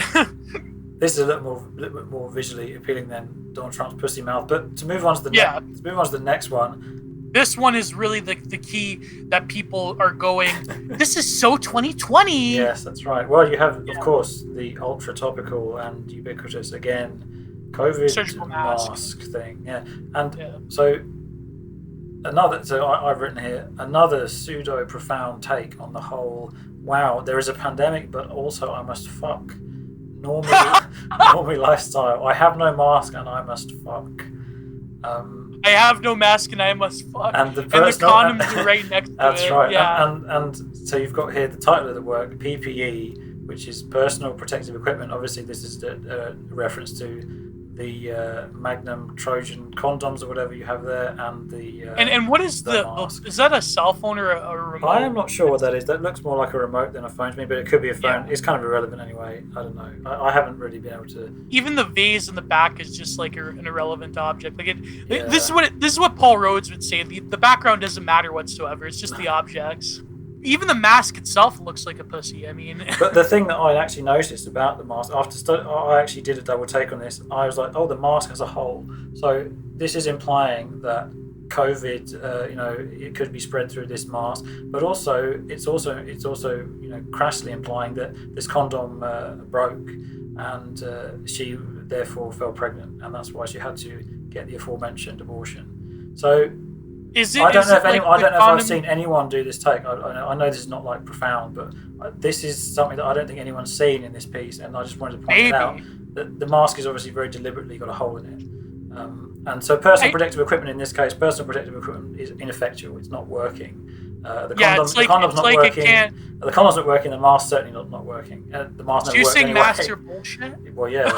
This is a little bit more visually appealing than Donald Trump's pussy mouth. But to move on to the next one. This one is really the key that people are going, this is so 2020. Yes, that's right. Well, you have, of course, the ultra topical and ubiquitous again COVID surgical mask thing. Yeah, and so. I've written here another pseudo profound take on the whole. Wow, there is a pandemic, but also I must fuck. Normally lifestyle. I have no mask and I must fuck. I have no mask and I must fuck. And the condoms are right next to it. That's right. Yeah. And so you've got here the title of the work, PPE, which is personal protective equipment. Obviously, this is a reference to the Magnum Trojan condoms or whatever you have there, and the and what is the is that a cell phone or a remote? I am not sure what that is. That looks more like a remote than a phone to me, but it could be a phone. It's kind of irrelevant anyway. I don't know. I haven't really been able to. Even the vase in the back is just like an irrelevant object. Like this is what Paul Rhodes would say. The background doesn't matter whatsoever. It's just the objects. even the mask itself looks like a pussy. I mean, but the thing that I actually noticed about the mask I actually did a double take on this. I was like, oh, the mask has a hole. So this is implying that COVID, it could be spread through this mask, but also it's also crassly implying that this condom broke, and she therefore fell pregnant, and that's why she had to get the aforementioned abortion. So I don't know if I've seen anyone do this take. I know this is not like profound, but this is something that I don't think anyone's seen in this piece, and I just wanted to point it out that the mask is obviously very deliberately got a hole in it. And so personal protective equipment in this case, personal protective equipment is ineffectual. It's not working. The condom's not working. The condom's not working. The mask's certainly not working. The mask never worked anyway. You're saying masks are bullshit? Well, yeah,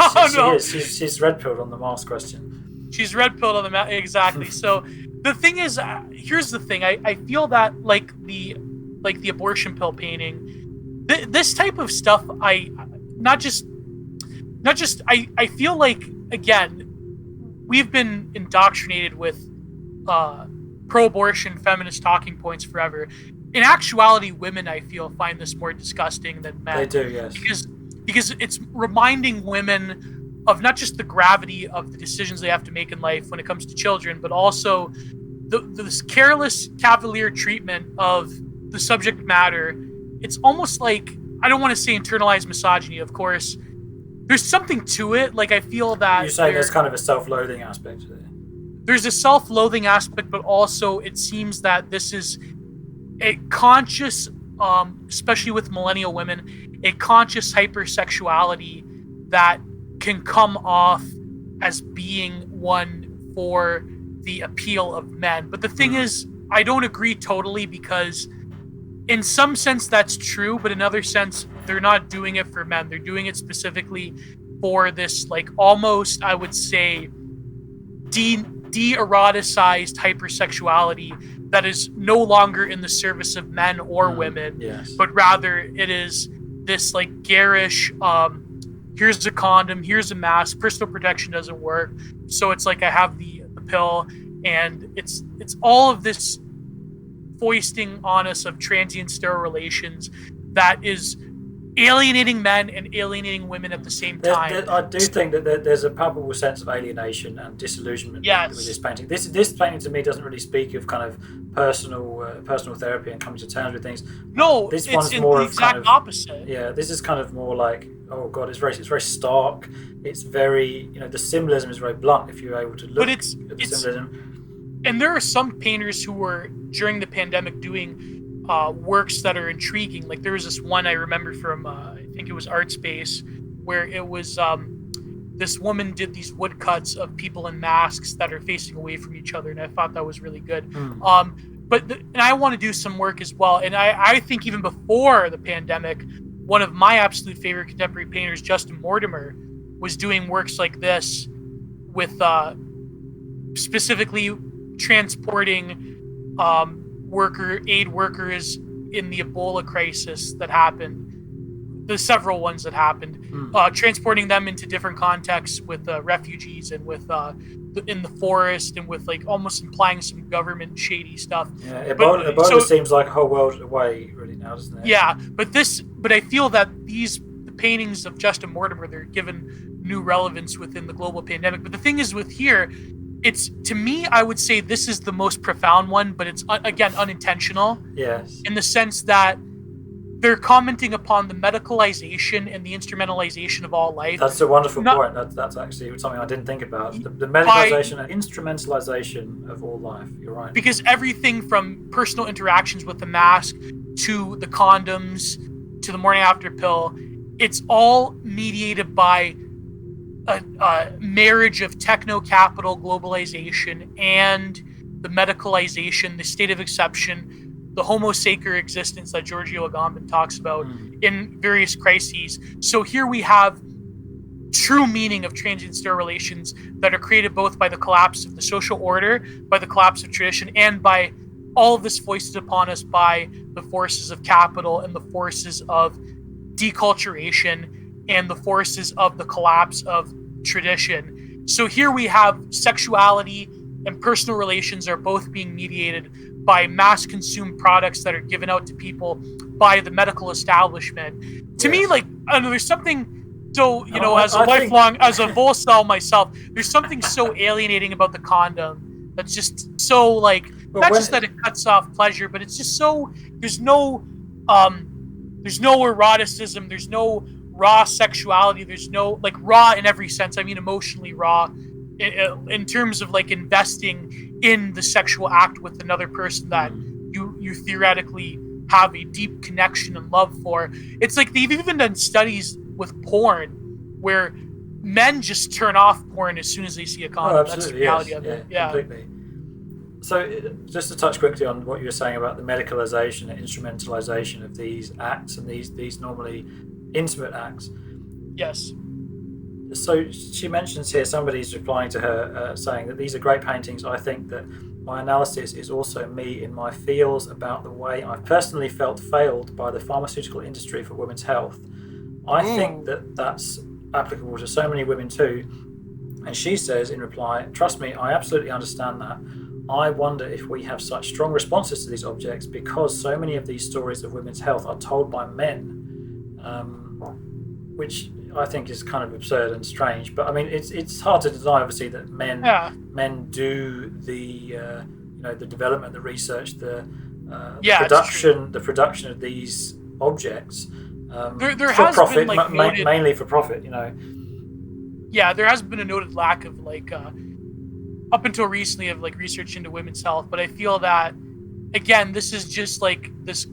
she is. She's red-pilled on the mask question. She's red-pilled on the mask, exactly. So the thing is, here's the thing. I feel that like the abortion pill painting, this type of stuff, I feel like, again, we've been indoctrinated with pro-abortion feminist talking points forever. In actuality, women, I feel, find this more disgusting than men. They do, yes. Because it's reminding women of not just the gravity of the decisions they have to make in life when it comes to children, but also this careless, cavalier treatment of the subject matter. It's almost like, I don't want to say internalized misogyny, of course. There's something to it. Like, I feel that you say there's kind of a self-loathing aspect to it. There's a self-loathing aspect, but also it seems that this is a conscious, especially with millennial women, a conscious hypersexuality that can come off as being one for the appeal of men. But the thing is, I don't agree totally, because in some sense that's true, but in other sense they're not doing it for men. They're doing it specifically for this, like, almost, I would say, de-eroticized hypersexuality that is no longer in the service of men or women, but rather it is this like garish, here's a condom, here's a mask, personal protection doesn't work, so it's like I have the pill, and it's all of this foisting on us of transient sterile relations that is alienating men and alienating women at the same time. I do think that there's a palpable sense of alienation and disillusionment with this painting. This painting to me doesn't really speak of kind of personal therapy and coming to terms with things. No, this it's one's in more the of exact kind of, opposite. Yeah, this is kind of more like, oh god, it's very stark. It's very, the symbolism is very blunt if you're able to look at the symbolism. And there are some painters who were during the pandemic doing works that are intriguing. Like there was this one I remember from I think it was Art Space, where it was this woman did these woodcuts of people in masks that are facing away from each other, and I thought that was really good. And I want to do some work as well. And I think even before the pandemic, one of my absolute favorite contemporary painters, Justin Mortimer, was doing works like this with specifically transporting aid workers in the Ebola crisis that happened, the several ones that happened, transporting them into different contexts with refugees and with in the forest, and with like almost implying some government shady stuff. Yeah, Ebola seems like a whole world away really now, doesn't it? Yeah, but I feel that the paintings of Justin Mortimer, they're given new relevance within the global pandemic. But the thing is with here, it's, to me, I would say this is the most profound one, but it's again unintentional. Yes. In the sense that they're commenting upon the medicalization and the instrumentalization of all life. That's a wonderful point. That's actually something I didn't think about. The medicalization and instrumentalization of all life. You're right. Because everything from personal interactions with the mask to the condoms to the morning after pill, it's all mediated by a marriage of techno-capital globalization and the medicalization, the state of exception, the homo sacer existence that Giorgio Agamben talks about in various crises. So here we have true meaning of transient sterile relations that are created both by the collapse of the social order, by the collapse of tradition, and by all of this foisted upon us by the forces of capital and the forces of deculturation and the forces of the collapse of tradition. So here we have sexuality and personal relations are both being mediated by mass consumed products that are given out to people by the medical establishment. To me, like, I don't know, there's something so, you know, as a Volcel myself, there's something so alienating about the condom that's just so, like, not just that it cuts off pleasure, but it's just so, there's no eroticism, there's no raw sexuality, there's no, like, raw in every sense, I mean emotionally raw, in terms of, like, investing in the sexual act with another person that you theoretically have a deep connection and love for. It's like they've even done studies with porn where men just turn off porn as soon as they see a condom. That's the reality of it. Yeah, completely. So just to touch quickly on what you were saying about the medicalization and instrumentalization of these acts and these normally intimate acts. Yes. So she mentions here, somebody's replying to her saying that these are great paintings. I think that my analysis is also me in my feels about the way I've personally felt failed by the pharmaceutical industry for women's health. I think that that's applicable to so many women too. And she says in reply, trust me, I absolutely understand that. I wonder if we have such strong responses to these objects because so many of these stories of women's health are told by men, which I think is kind of absurd and strange. But I mean, it's hard to deny, obviously, that men do the the development, the research, the production of these objects there for has profit, been, like, mainly for profit. Yeah, there has been a noted lack of, like, up until recently, of, like, research into women's health. But I feel that, again, this is just like this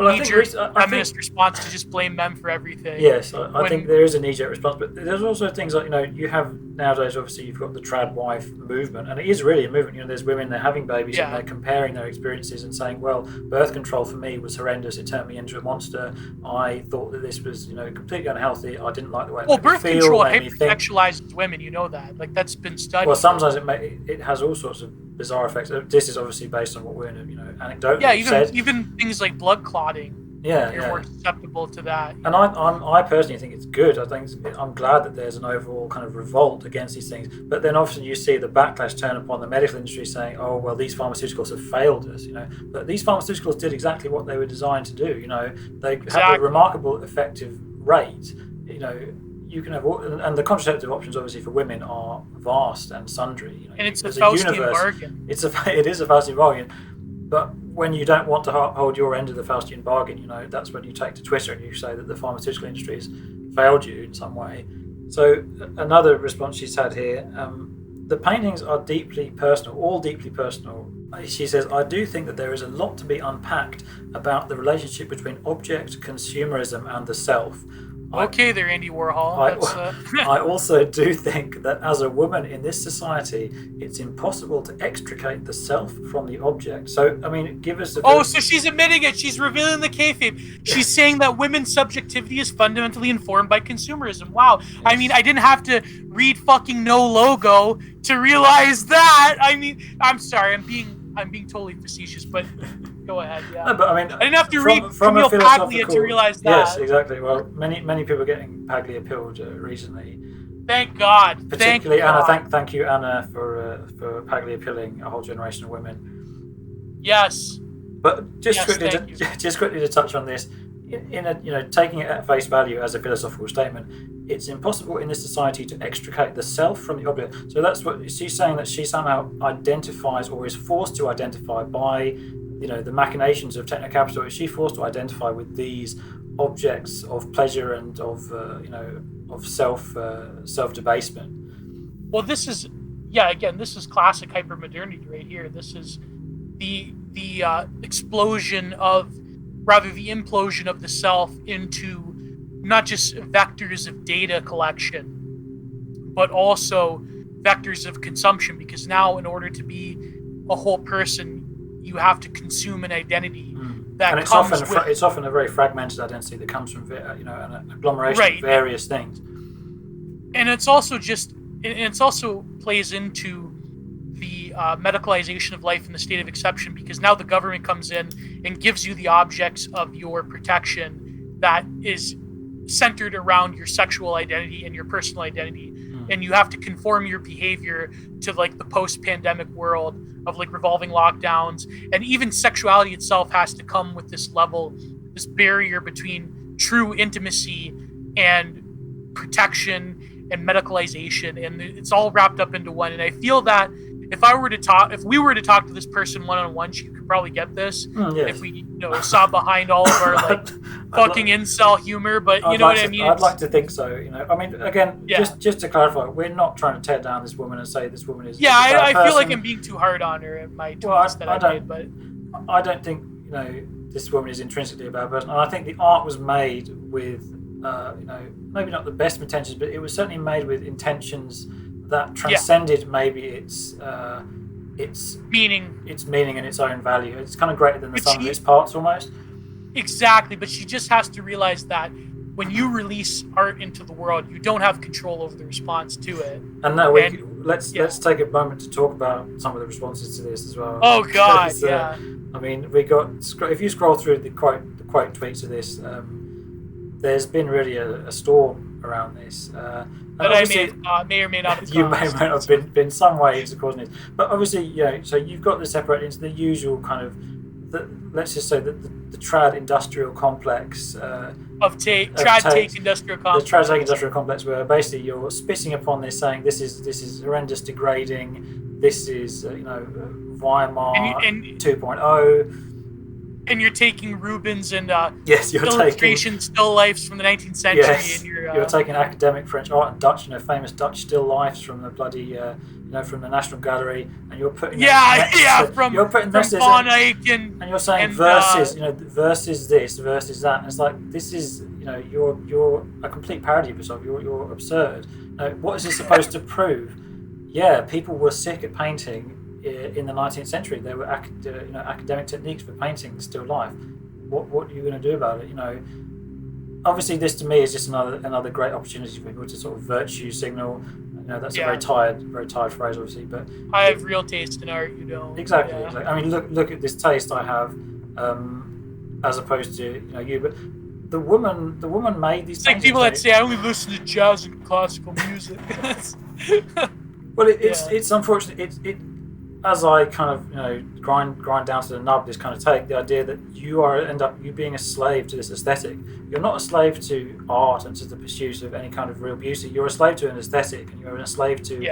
knee-jerk feminist response to just blame men for everything. Yes, I think there is a knee-jerk response, but there's also things like, you have nowadays, obviously, you've got the trad wife movement, and it is really a movement. There's women, they're having babies, and they're comparing their experiences and saying, well, birth control for me was horrendous, it turned me into a monster, I thought that this was, completely unhealthy, I didn't like the way it made me feel. Well, birth control hypersexualizes women, you know that. Like, that's been studied. Well, sometimes it has all sorts of bizarre effects. This is obviously based on what we're anecdotally said. Even things like blood clotting. You're more susceptible to that. And I personally think it's good. I'm glad that there's an overall kind of revolt against these things. But then often you see the backlash turn upon the medical industry saying, "Oh, well, these pharmaceuticals have failed us." But these pharmaceuticals did exactly what they were designed to do. They have a remarkable effective rate. You can have and the contraceptive options obviously for women are vast and sundry. And it's a Faustian bargain. It is a Faustian bargain. But when you don't want to hold your end of the Faustian bargain, that's when you take to Twitter and you say that the pharmaceutical industry has failed you in some way. So another response she's had here, the paintings are deeply personal, all deeply personal. She says, I do think that there is a lot to be unpacked about the relationship between object, consumerism and the self. Okay there, Andy Warhol. I also do think that as a woman in this society, it's impossible to extricate the self from the object. So, I mean, give us a... so she's admitting it. She's revealing the kayfabe. She's saying that women's subjectivity is fundamentally informed by consumerism. Wow. Yes. I mean, I didn't have to read fucking No Logo to realize that. I mean, I'm sorry. I'm being totally facetious, but go ahead. Yeah. No, but I mean, I didn't have to read Camille Paglia to realize that. Yes, exactly. Well, many people are getting Paglia pilled recently. Thank God. Particularly Anna. Thank you, Anna, for Paglia pilling a whole generation of women. Yes. But just quickly to touch on this, taking it at face value as a philosophical statement, it's impossible in this society to extricate the self from the object. So that's what she's saying, that she somehow identifies or is forced to identify by, the machinations of techno-capital. Is she forced to identify with these objects of pleasure and of self-debasement? Well, this is classic hypermodernity right here. This is the implosion of the self into not just vectors of data collection, but also vectors of consumption, because now in order to be a whole person, you have to consume an identity that it's often a very fragmented identity that comes from an agglomeration of various things. And it's also plays into the medicalization of life in the state of exception, because now the government comes in and gives you the objects of your protection that is centered around your sexual identity and your personal identity. and you have to conform your behavior to like the post-pandemic world of like revolving lockdowns, and even sexuality itself has to come with this level, this barrier between true intimacy and protection and medicalization, and it's all wrapped up into one. And I feel that if we were to talk to this person one-on-one, she could probably get this. Yes. If we saw behind all of our like fucking incel humor, but you know what I mean. I'd like to think so. I mean, again, just to clarify, we're not trying to tear down this woman and say this woman is. I feel like I'm being too hard on her in my tweets that I made, but I don't think this woman is intrinsically a bad person, and I think the art was made with maybe not the best intentions, but it was certainly made with intentions that transcended maybe its meaning and its own value. It's kind of greater than the sum of its parts almost. Exactly, but she just has to realize that when you release art into the world, you don't have control over the response to it. And let's take a moment to talk about some of the responses to this as well. Oh God, I mean, we got, if you scroll through the quote tweets of this, there's been really a storm around this. But I may or may not have you may have been some way into causing it. But obviously, so you've got this separated into the usual kind of, let's just say that the trad industrial complex. Trad take industrial complex. The trad take industrial complex, where basically you're spitting upon this, saying this is horrendous, degrading. This is Weimar 2.0. And you're taking Rubens and illustration still lifes from the 19th century. Yes, and you're taking academic French art and Dutch, famous Dutch still lifes from the bloody, from the National Gallery, and you're putting from Van Eyck and you're saying versus this, versus that, and it's like this is you're a complete parody of yourself. You're absurd. What is this supposed to prove? Yeah, people were sick at painting. In the 19th century, there were academic techniques for painting still life. What are you going to do about it? Obviously, this to me is just another great opportunity for people to sort of virtue signal. That's a very tired phrase, obviously. But I have real taste in art. You don't. Exactly. I mean, look at this taste I have, as opposed to you. But the woman made these. It's like people that say I only listen to jazz and classical music. Well, it's unfortunate. As I kind of grind down to the nub, this kind of take the idea that you end up being a slave to this aesthetic. You're not a slave to art and to the pursuit of any kind of real beauty. You're a slave to an aesthetic, and you're a slave to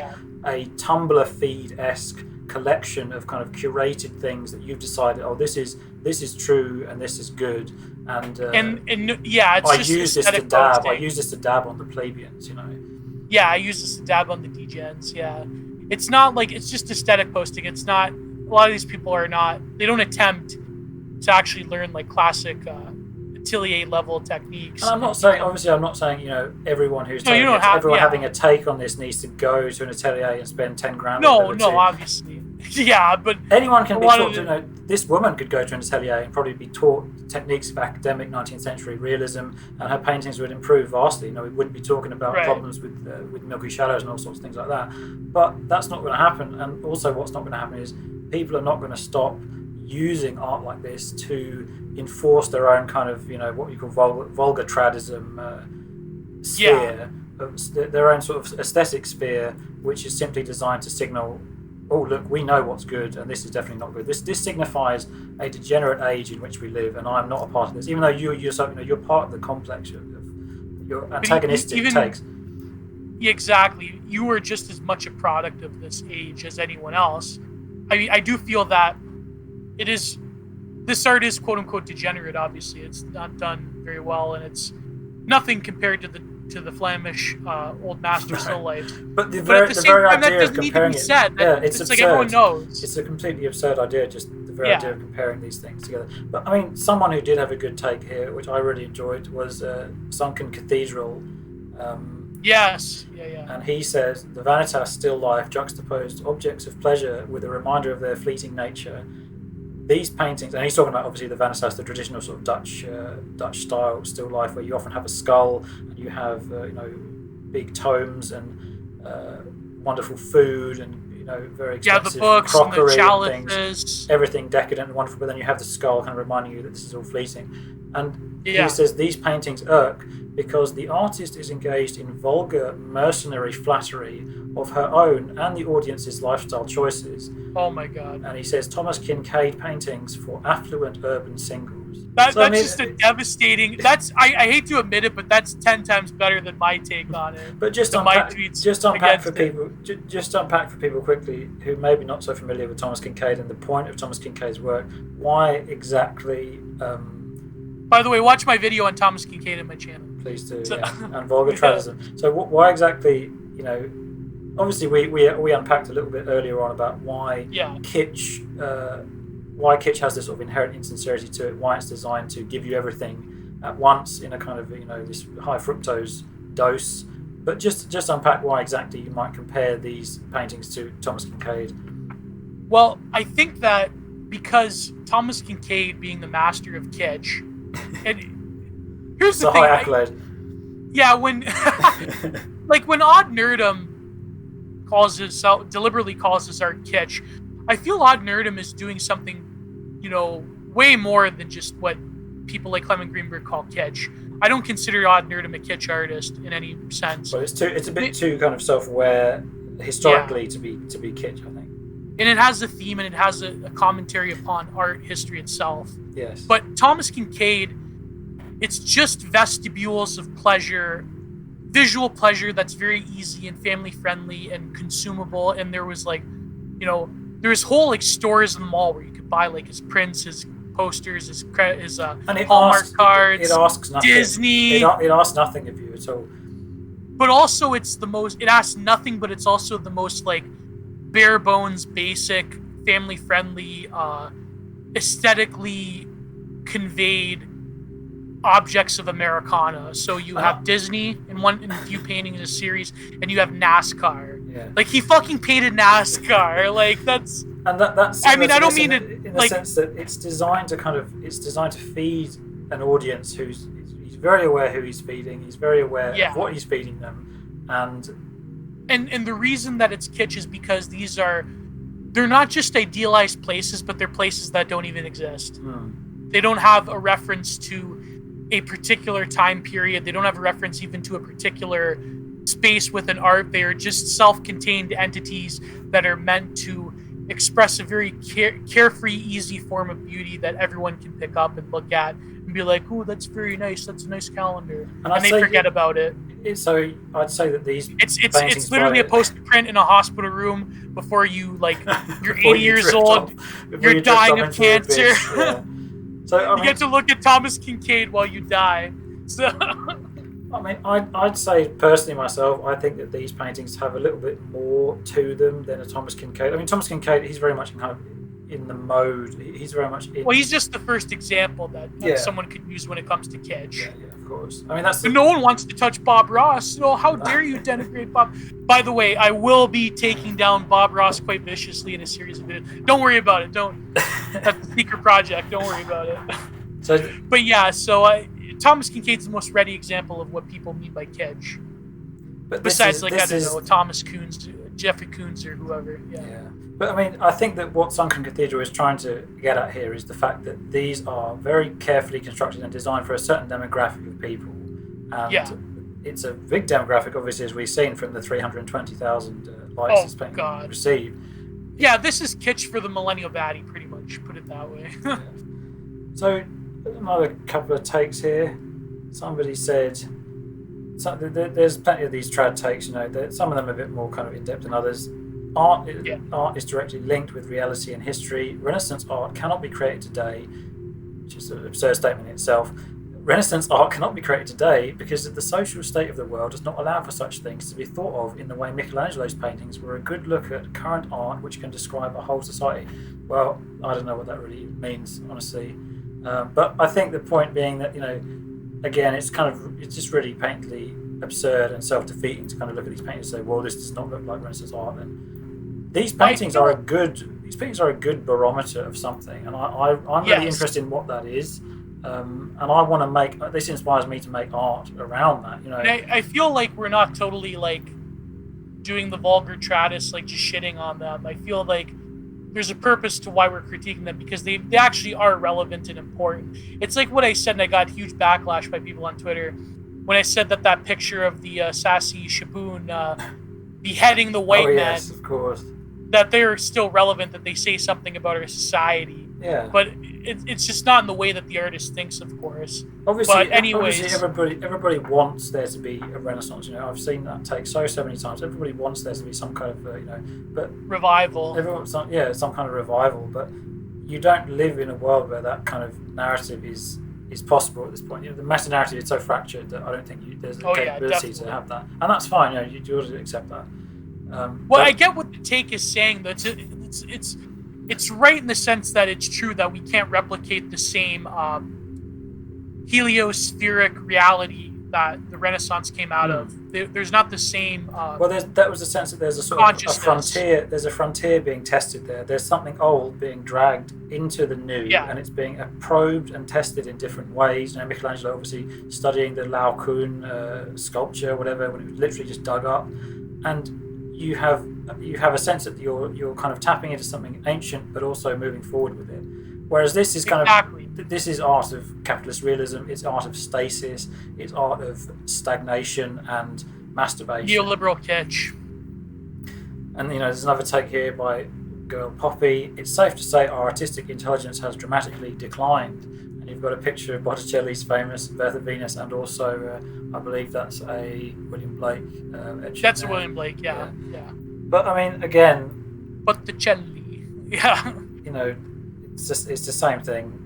a Tumblr feed-esque collection of kind of curated things that you've decided. Oh, this is true and this is good. And it's I just use this to dab. Posting. I use this to dab on the plebeians. Yeah, I use this to dab on the degens. Yeah. It's not like it's just aesthetic posting. It's not. A lot of these people are not. They don't attempt to actually learn like classic atelier level techniques. And I'm not saying. Obviously, I'm not saying everyone who's having a take on this needs to go to an atelier and spend 10 grand. No, obviously. Yeah, but anyone can be taught. This woman could go to an atelier and probably be taught techniques of academic 19th century realism, and her paintings would improve vastly. We wouldn't be talking about problems with milky shadows and all sorts of things like that. But that's not going to happen. And also, what's not going to happen is people are not going to stop using art like this to enforce their own kind of what you call vulgar tradism sphere, their own sort of aesthetic sphere, which is simply designed to signal, oh look, we know what's good and this is definitely not good. This signifies a degenerate age in which we live, and I'm not a part of this, even though you're part of the complex of your antagonistic takes. Exactly. You are just as much a product of this age as anyone else. I mean, I do feel that this art is quote unquote degenerate. Obviously, it's not done very well, and it's nothing compared to the Flemish old master still life. But at the same time, that doesn't need to be said. It's like everyone knows. It's a completely absurd idea, just the very idea of comparing these things together. But I mean, someone who did have a good take here, which I really enjoyed, was Sunken Cathedral. Yes. Yeah. And he says, the Vanitas still life juxtaposed objects of pleasure with a reminder of their fleeting nature. These paintings, and he's talking about obviously the Vanitas, the traditional sort of Dutch style still life, where you often have a skull and you have big tomes and wonderful food and very expensive the books crockery and the chalices. And things, everything decadent and wonderful. But then you have the skull kind of reminding you that this is all fleeting. And he says these paintings irk because the artist is engaged in vulgar, mercenary flattery of her own and the audience's lifestyle choices. Oh my god. And he says Thomas Kincaid paintings for affluent urban singles. That's just a devastating. I hate to admit it, but that's 10 times better than my take on it. But just unpack for people quickly who may be not so familiar with Thomas Kincaid and the point of Thomas Kincaid's work. Why exactly? By the way, watch my video on Thomas Kincaid on my channel. Please do, and vulgar tradism. So why exactly? Obviously we unpacked a little bit earlier on about why kitsch. Why kitsch has this sort of inherent insincerity to it, why it's designed to give you everything at once in a kind of, this high fructose dose. But just unpack why exactly you might compare these paintings to Thomas Kincaid. Well, I think that because Thomas Kincaid being the master of kitsch, and here's the thing. High accolade. When Odd Nerdum deliberately calls his art kitsch, I feel Odd Nerdum is doing something, way more than just what people like Clement Greenberg call kitsch. I don't consider Odd Nerdum a kitsch artist in any sense. But it's a bit too kind of self-aware historically to be kitsch, I think. And it has a theme and it has a commentary upon art history itself. Yes. But Thomas Kincaid, it's just vestibules of pleasure, visual pleasure that's very easy and family friendly and consumable. And there was there's whole stores in the mall where you could buy his prints, his posters, his Hallmark cards. It asks nothing. Disney. It asks nothing of you at all. But also it asks nothing, but it's also the most bare bones, basic, family friendly, aesthetically conveyed objects of Americana. So you have Disney in a few paintings in a series, and you have NASCAR. Yeah. He fucking painted NASCAR. That's. And that's. I mean, I don't mean it in the sense that it's designed to feed an audience he's very aware who he's feeding. He's very aware of what he's feeding them, and the reason that it's kitsch is because they're not just idealized places, but they're places that don't even exist. They don't have a reference to a particular time period. They don't have a reference even to a particular space within art. They are just self-contained entities that are meant to express a very carefree, easy form of beauty that everyone can pick up and look at and be like, "Ooh, that's very nice. That's a nice calendar," and they forget about it. So I'd say that these it's literally a poster print in a hospital room before you you're 80 years old, you're dying of cancer. So you get to look at Thomas Kincaid while you die. So I mean, I'd say personally myself, I think that these paintings have a little bit more to them than a Thomas Kincaid. I mean, Thomas Kincaid, he's very much in the mode. He's very much in. Well, he's just the first example that someone could use when it comes to kitsch. Yeah, of course. I mean, no one wants to touch Bob Ross. How dare you denigrate Bob? By the way, I will be taking down Bob Ross quite viciously in a series of videos. Don't worry about it. That's a secret project. Don't worry about it. Thomas Kincaid's the most ready example of what people mean by kitsch. But besides, Thomas Koons, Jeffrey Koons, or whoever. Yeah. But I mean, I think that what Sunken Cathedral is trying to get at here is the fact that these are very carefully constructed and designed for a certain demographic of people. And it's a big demographic, obviously, as we've seen from the 320,000 likes this painting received. Yeah, this is kitsch for the millennial baddie, pretty much. Put it that way. So. Another couple of takes here. Somebody said there's plenty of these trad takes. Some of them are a bit more kind of in depth than others. Art is directly linked with reality and history. Renaissance art cannot be created today, which is an absurd statement in itself. Renaissance art cannot be created today because the social state of the world does not allow for such things to be thought of in the way Michelangelo's paintings were a good look at current art which can describe a whole society. Well, I don't know what that really means, honestly. But I think the point being that, again, it's just really patently absurd and self-defeating to kind of look at these paintings and say, well, this does not look like Renaissance art. And these paintings are a good barometer of something, and I'm really interested in what that is. And I want to make, this inspires me to make art around that, I feel like we're not totally doing the vulgar Traddis, just shitting on them. I feel like there's a purpose to why we're critiquing them, because they actually are relevant and important. It's like what I said, and I got huge backlash by people on Twitter. when I said that picture of the sassy Shaboon beheading the white men, yes, of course, that they're still relevant, that they say something about our society. Yeah. But it's just not in the way that the artist thinks, of course. Obviously, but anyways, everybody wants there to be a renaissance. I've seen that take so many times. Everybody wants there to be some kind of, but revival. Everyone, some kind of revival. But you don't live in a world where that kind of narrative is possible at this point. The meta narrative is so fractured that I don't think there's the capability to have that, and that's fine. You ought to accept that. I get what the take is saying. That it's right in the sense that it's true that we can't replicate the same heliospheric reality that the Renaissance came out of. There's not the same. That was the sense that there's a sort of a frontier. There's a frontier being tested there. There's something old being dragged into the new, and it's being probed and tested in different ways. Michelangelo obviously studying the Laocoon sculpture, whatever, when it was literally just dug up, and you have a sense that you're kind of tapping into something ancient, but also moving forward with it. Whereas this is this is art of capitalist realism. It's art of stasis. It's art of stagnation and masturbation. Neoliberal kitsch. And there's another take here by girl Poppy. It's safe to say our artistic intelligence has dramatically declined. And you've got a picture of Botticelli's famous Birth of Venus, and also I believe that's a William Blake etching. That's a William Blake, yeah. But I mean, again, Botticelli, yeah. It's the same thing.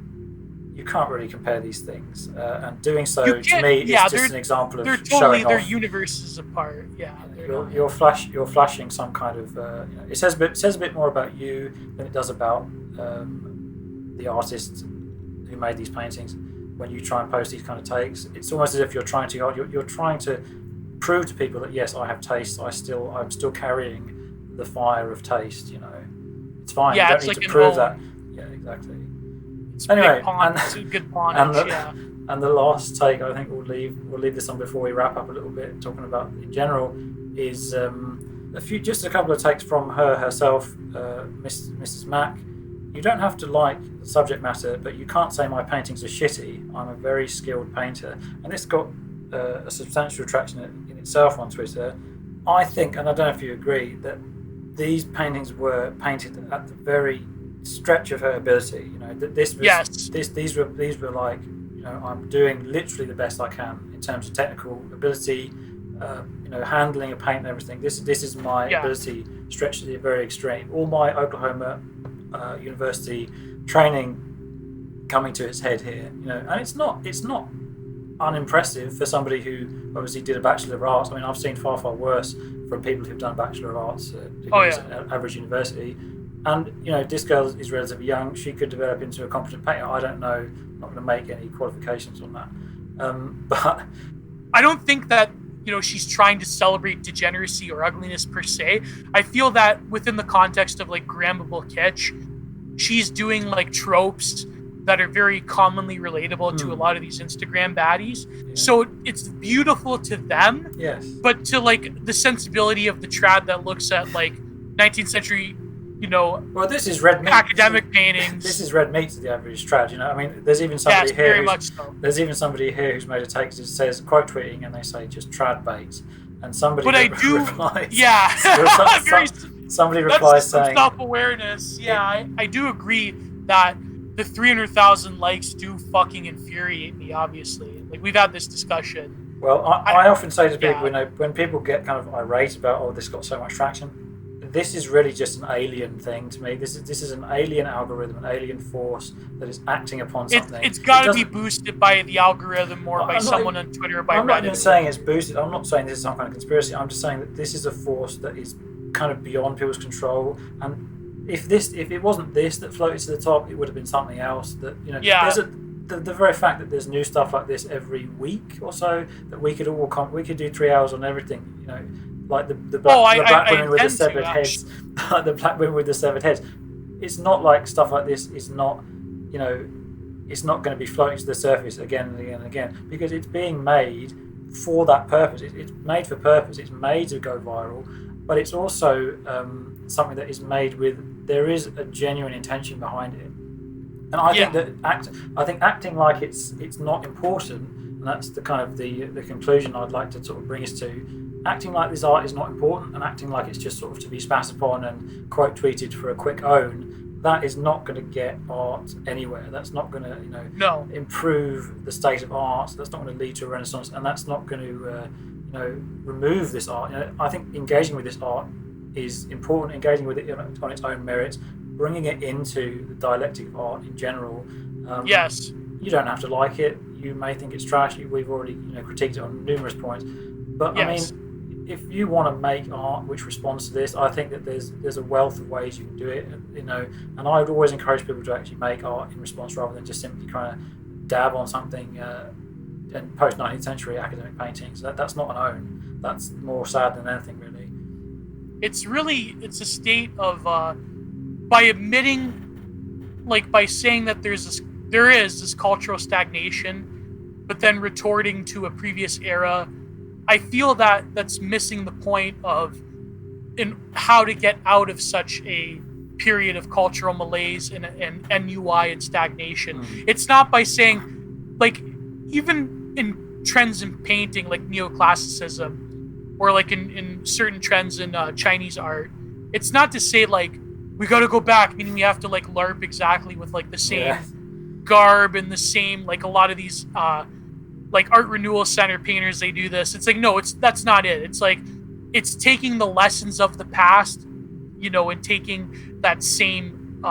You can't really compare these things, and doing so to me is just an example of showing off. They're universes apart. Yeah, you're flashing some kind of. It says a bit more about you than it does about the artist who made these paintings. When you try and post these kind of takes, it's almost as if you're trying to prove to people that yes, I have taste. I'm still carrying the fire of taste. It's fine. Yeah, you don't need to prove that. Yeah, exactly. Anyway, and the last take, I think we'll leave this on before we wrap up a little bit, talking about in general, is just a couple of takes from herself, Mrs. Mack. You don't have to like the subject matter, but you can't say my paintings are shitty. I'm a very skilled painter, and this got a substantial traction in itself on Twitter. I think, and I don't know if you agree, that these paintings were painted at the very stretch of her ability. These were like, I'm doing literally the best I can in terms of technical ability, handling a paint and everything. This is my ability stretched to the very extreme. All my Oklahoma University training coming to its head here, and it's not unimpressive for somebody who obviously did a Bachelor of Arts. I mean, I've seen far worse from people who've done a Bachelor of Arts degrees at an average university. And this girl is relatively young. She could develop into a competent painter. I don't know. I'm not going to make any qualifications on that. But I don't think that she's trying to celebrate degeneracy or ugliness per se. I feel that within the context of like grammable kitsch, she's doing like tropes that are very commonly relatable to a lot of these Instagram baddies. Yeah. So it's beautiful to them. Yes. But to like the sensibility of the trad that looks at like 19th century. Well, this is red meat. Academic paintings. This is red meat to the average trad. I mean, there's even somebody here. There's even somebody here who's made a take that says quote tweeting, and they say just trad bait, and somebody replies. Yeah. Somebody replies saying self-awareness. Yeah, I do agree that the 300,000 likes do fucking infuriate me. Obviously, like we've had this discussion. Well, I often say to people, when people get kind of irate about, this got so much traction. This is really just an alien thing to me. This is an alien algorithm, an alien force that is acting upon something. It's got to be boosted by the algorithm or by someone on Twitter or by Reddit. I'm not even saying it's boosted. I'm not saying this is some kind of conspiracy. I'm just saying that this is a force that is kind of beyond people's control. And if it wasn't this that floated to the top, it would have been something else. The very fact that there's new stuff like this every week or so, that we could do 3 hours on everything. Like the black women with the severed heads, the black women with the severed heads. It's not like stuff like this is not, it's not going to be floating to the surface again and again and again, because it's being made for that purpose. It's made for purpose. It's made to go viral, but it's also something that is made with. There is a genuine intention behind it, and I think that acting like it's not important and that's the kind of the conclusion I'd like to sort of bring us to. Acting like this art is not important, and acting like it's just sort of to be spat upon and quote tweeted for a quick own, that is not going to get art anywhere. That's not going to improve the state of art. That's not going to lead to a renaissance, and that's not going to remove this art. I think engaging with this art is important. Engaging with it on its own merits, bringing it into the dialectic of art in general. Yes. You don't have to like it. You may think it's trash. We've already critiqued it on numerous points. But yes. I mean, if you want to make art which responds to this, I think that there's a wealth of ways you can do it. And I would always encourage people to actually make art in response rather than just simply trying to dab on something in post 19th century academic paintings. That's not an own. That's more sad than anything, really. It's a state of by admitting, like by saying that there is this cultural stagnation, but then retorting to a previous era. I feel that that's missing the point of in how to get out of such a period of cultural malaise and NUI and stagnation. It's not by saying, like, even in trends in painting, like neoclassicism, or like in certain trends in Chinese art, it's not to say like we got to go back, meaning we have to like LARP exactly with like the same garb and the same, like a lot of these like art renewal center painters, they do this. It's like, no, that's not it. It's like it's taking the lessons of the past, and taking that same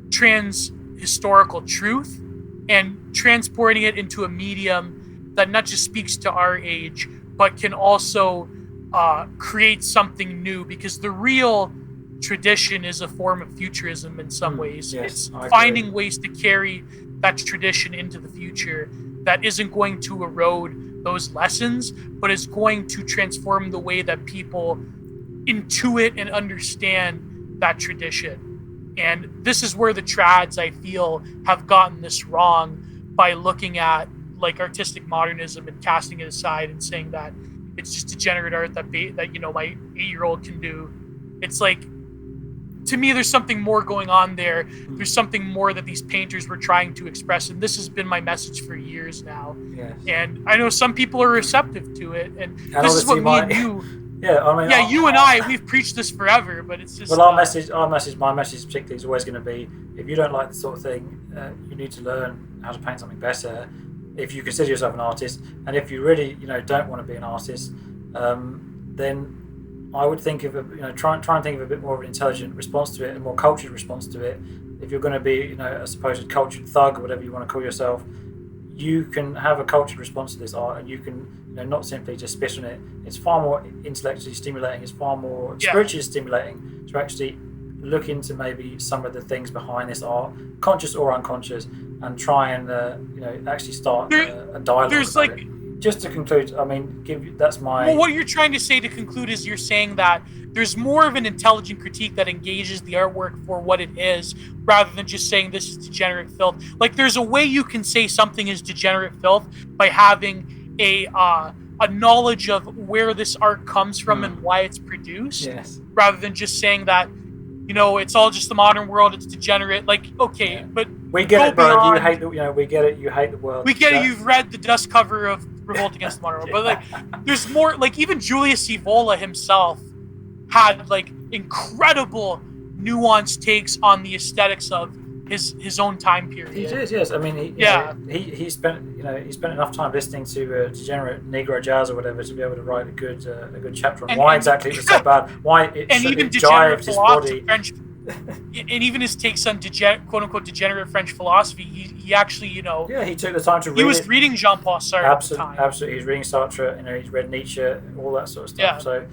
trans historical truth and transporting it into a medium that not just speaks to our age, but can also create something new, because the real tradition is a form of futurism in some ways. Yes, it's finding ways to carry that tradition into the future that isn't going to erode those lessons, but is going to transform the way that people intuit and understand that tradition. And this is where the trads, I feel, have gotten this wrong by looking at like artistic modernism and casting it aside and saying that it's just degenerate art that my 8-year-old can do. It's like, to me, there's something more going on there. There's something more that these painters were trying to express, and this has been my message for years now. Yes. And I know some people are receptive to it, and this is what me and you. You and I, we've preached this forever, but it's just. Well, my message, particularly, is always going to be: if you don't like this sort of thing, you need to learn how to paint something better. If you consider yourself an artist, and if you really, don't want to be an artist, then I would think of try and think of a bit more of an intelligent response to it, a more cultured response to it. If you're going to be, a supposed cultured thug or whatever you want to call yourself, you can have a cultured response to this art, and you can, not simply just spit on it. It's far more intellectually stimulating. It's far more spiritually stimulating to actually look into maybe some of the things behind this art, conscious or unconscious, and try and actually start a dialogue. There's about like. It. Just to conclude, I mean, that's my... Well, what you're trying to say to conclude is you're saying that there's more of an intelligent critique that engages the artwork for what it is, rather than just saying this is degenerate filth. Like, there's a way you can say something is degenerate filth by having a knowledge of where this art comes from and why it's produced, rather than just saying that, it's all just the modern world, it's degenerate. Like, okay, but we get it, bro. You hate we get it. You hate the world. We get it. You've read the dust cover of Revolt Against the Modern World, but like, there's more. Like, even Julius Evola himself had like incredible nuanced takes on the aesthetics of his own time period. He did, yes. I mean, he spent enough time listening to degenerate Negro jazz or whatever to be able to write a good chapter on why exactly it was so bad, why it jived his body. And even his takes on quote unquote degenerate French philosophy, he actually, he took the time to read. He was reading Jean-Paul Sartre at the time. Absolutely, he's reading Sartre. He's read Nietzsche, all that sort of stuff. Yeah. So,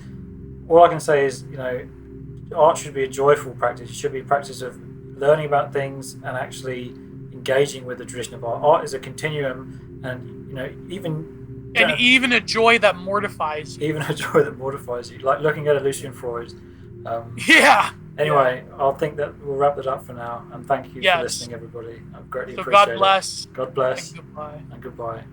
all I can say is, art should be a joyful practice. It should be a practice of learning about things and actually engaging with the tradition of art. Art is a continuum, and even a joy that mortifies you. Even a joy that mortifies you, like looking at a Lucian Freud. Anyway, I think that we'll wrap that up for now, and thank you for listening, everybody. I've greatly appreciated it. God bless. God bless. And goodbye. And goodbye.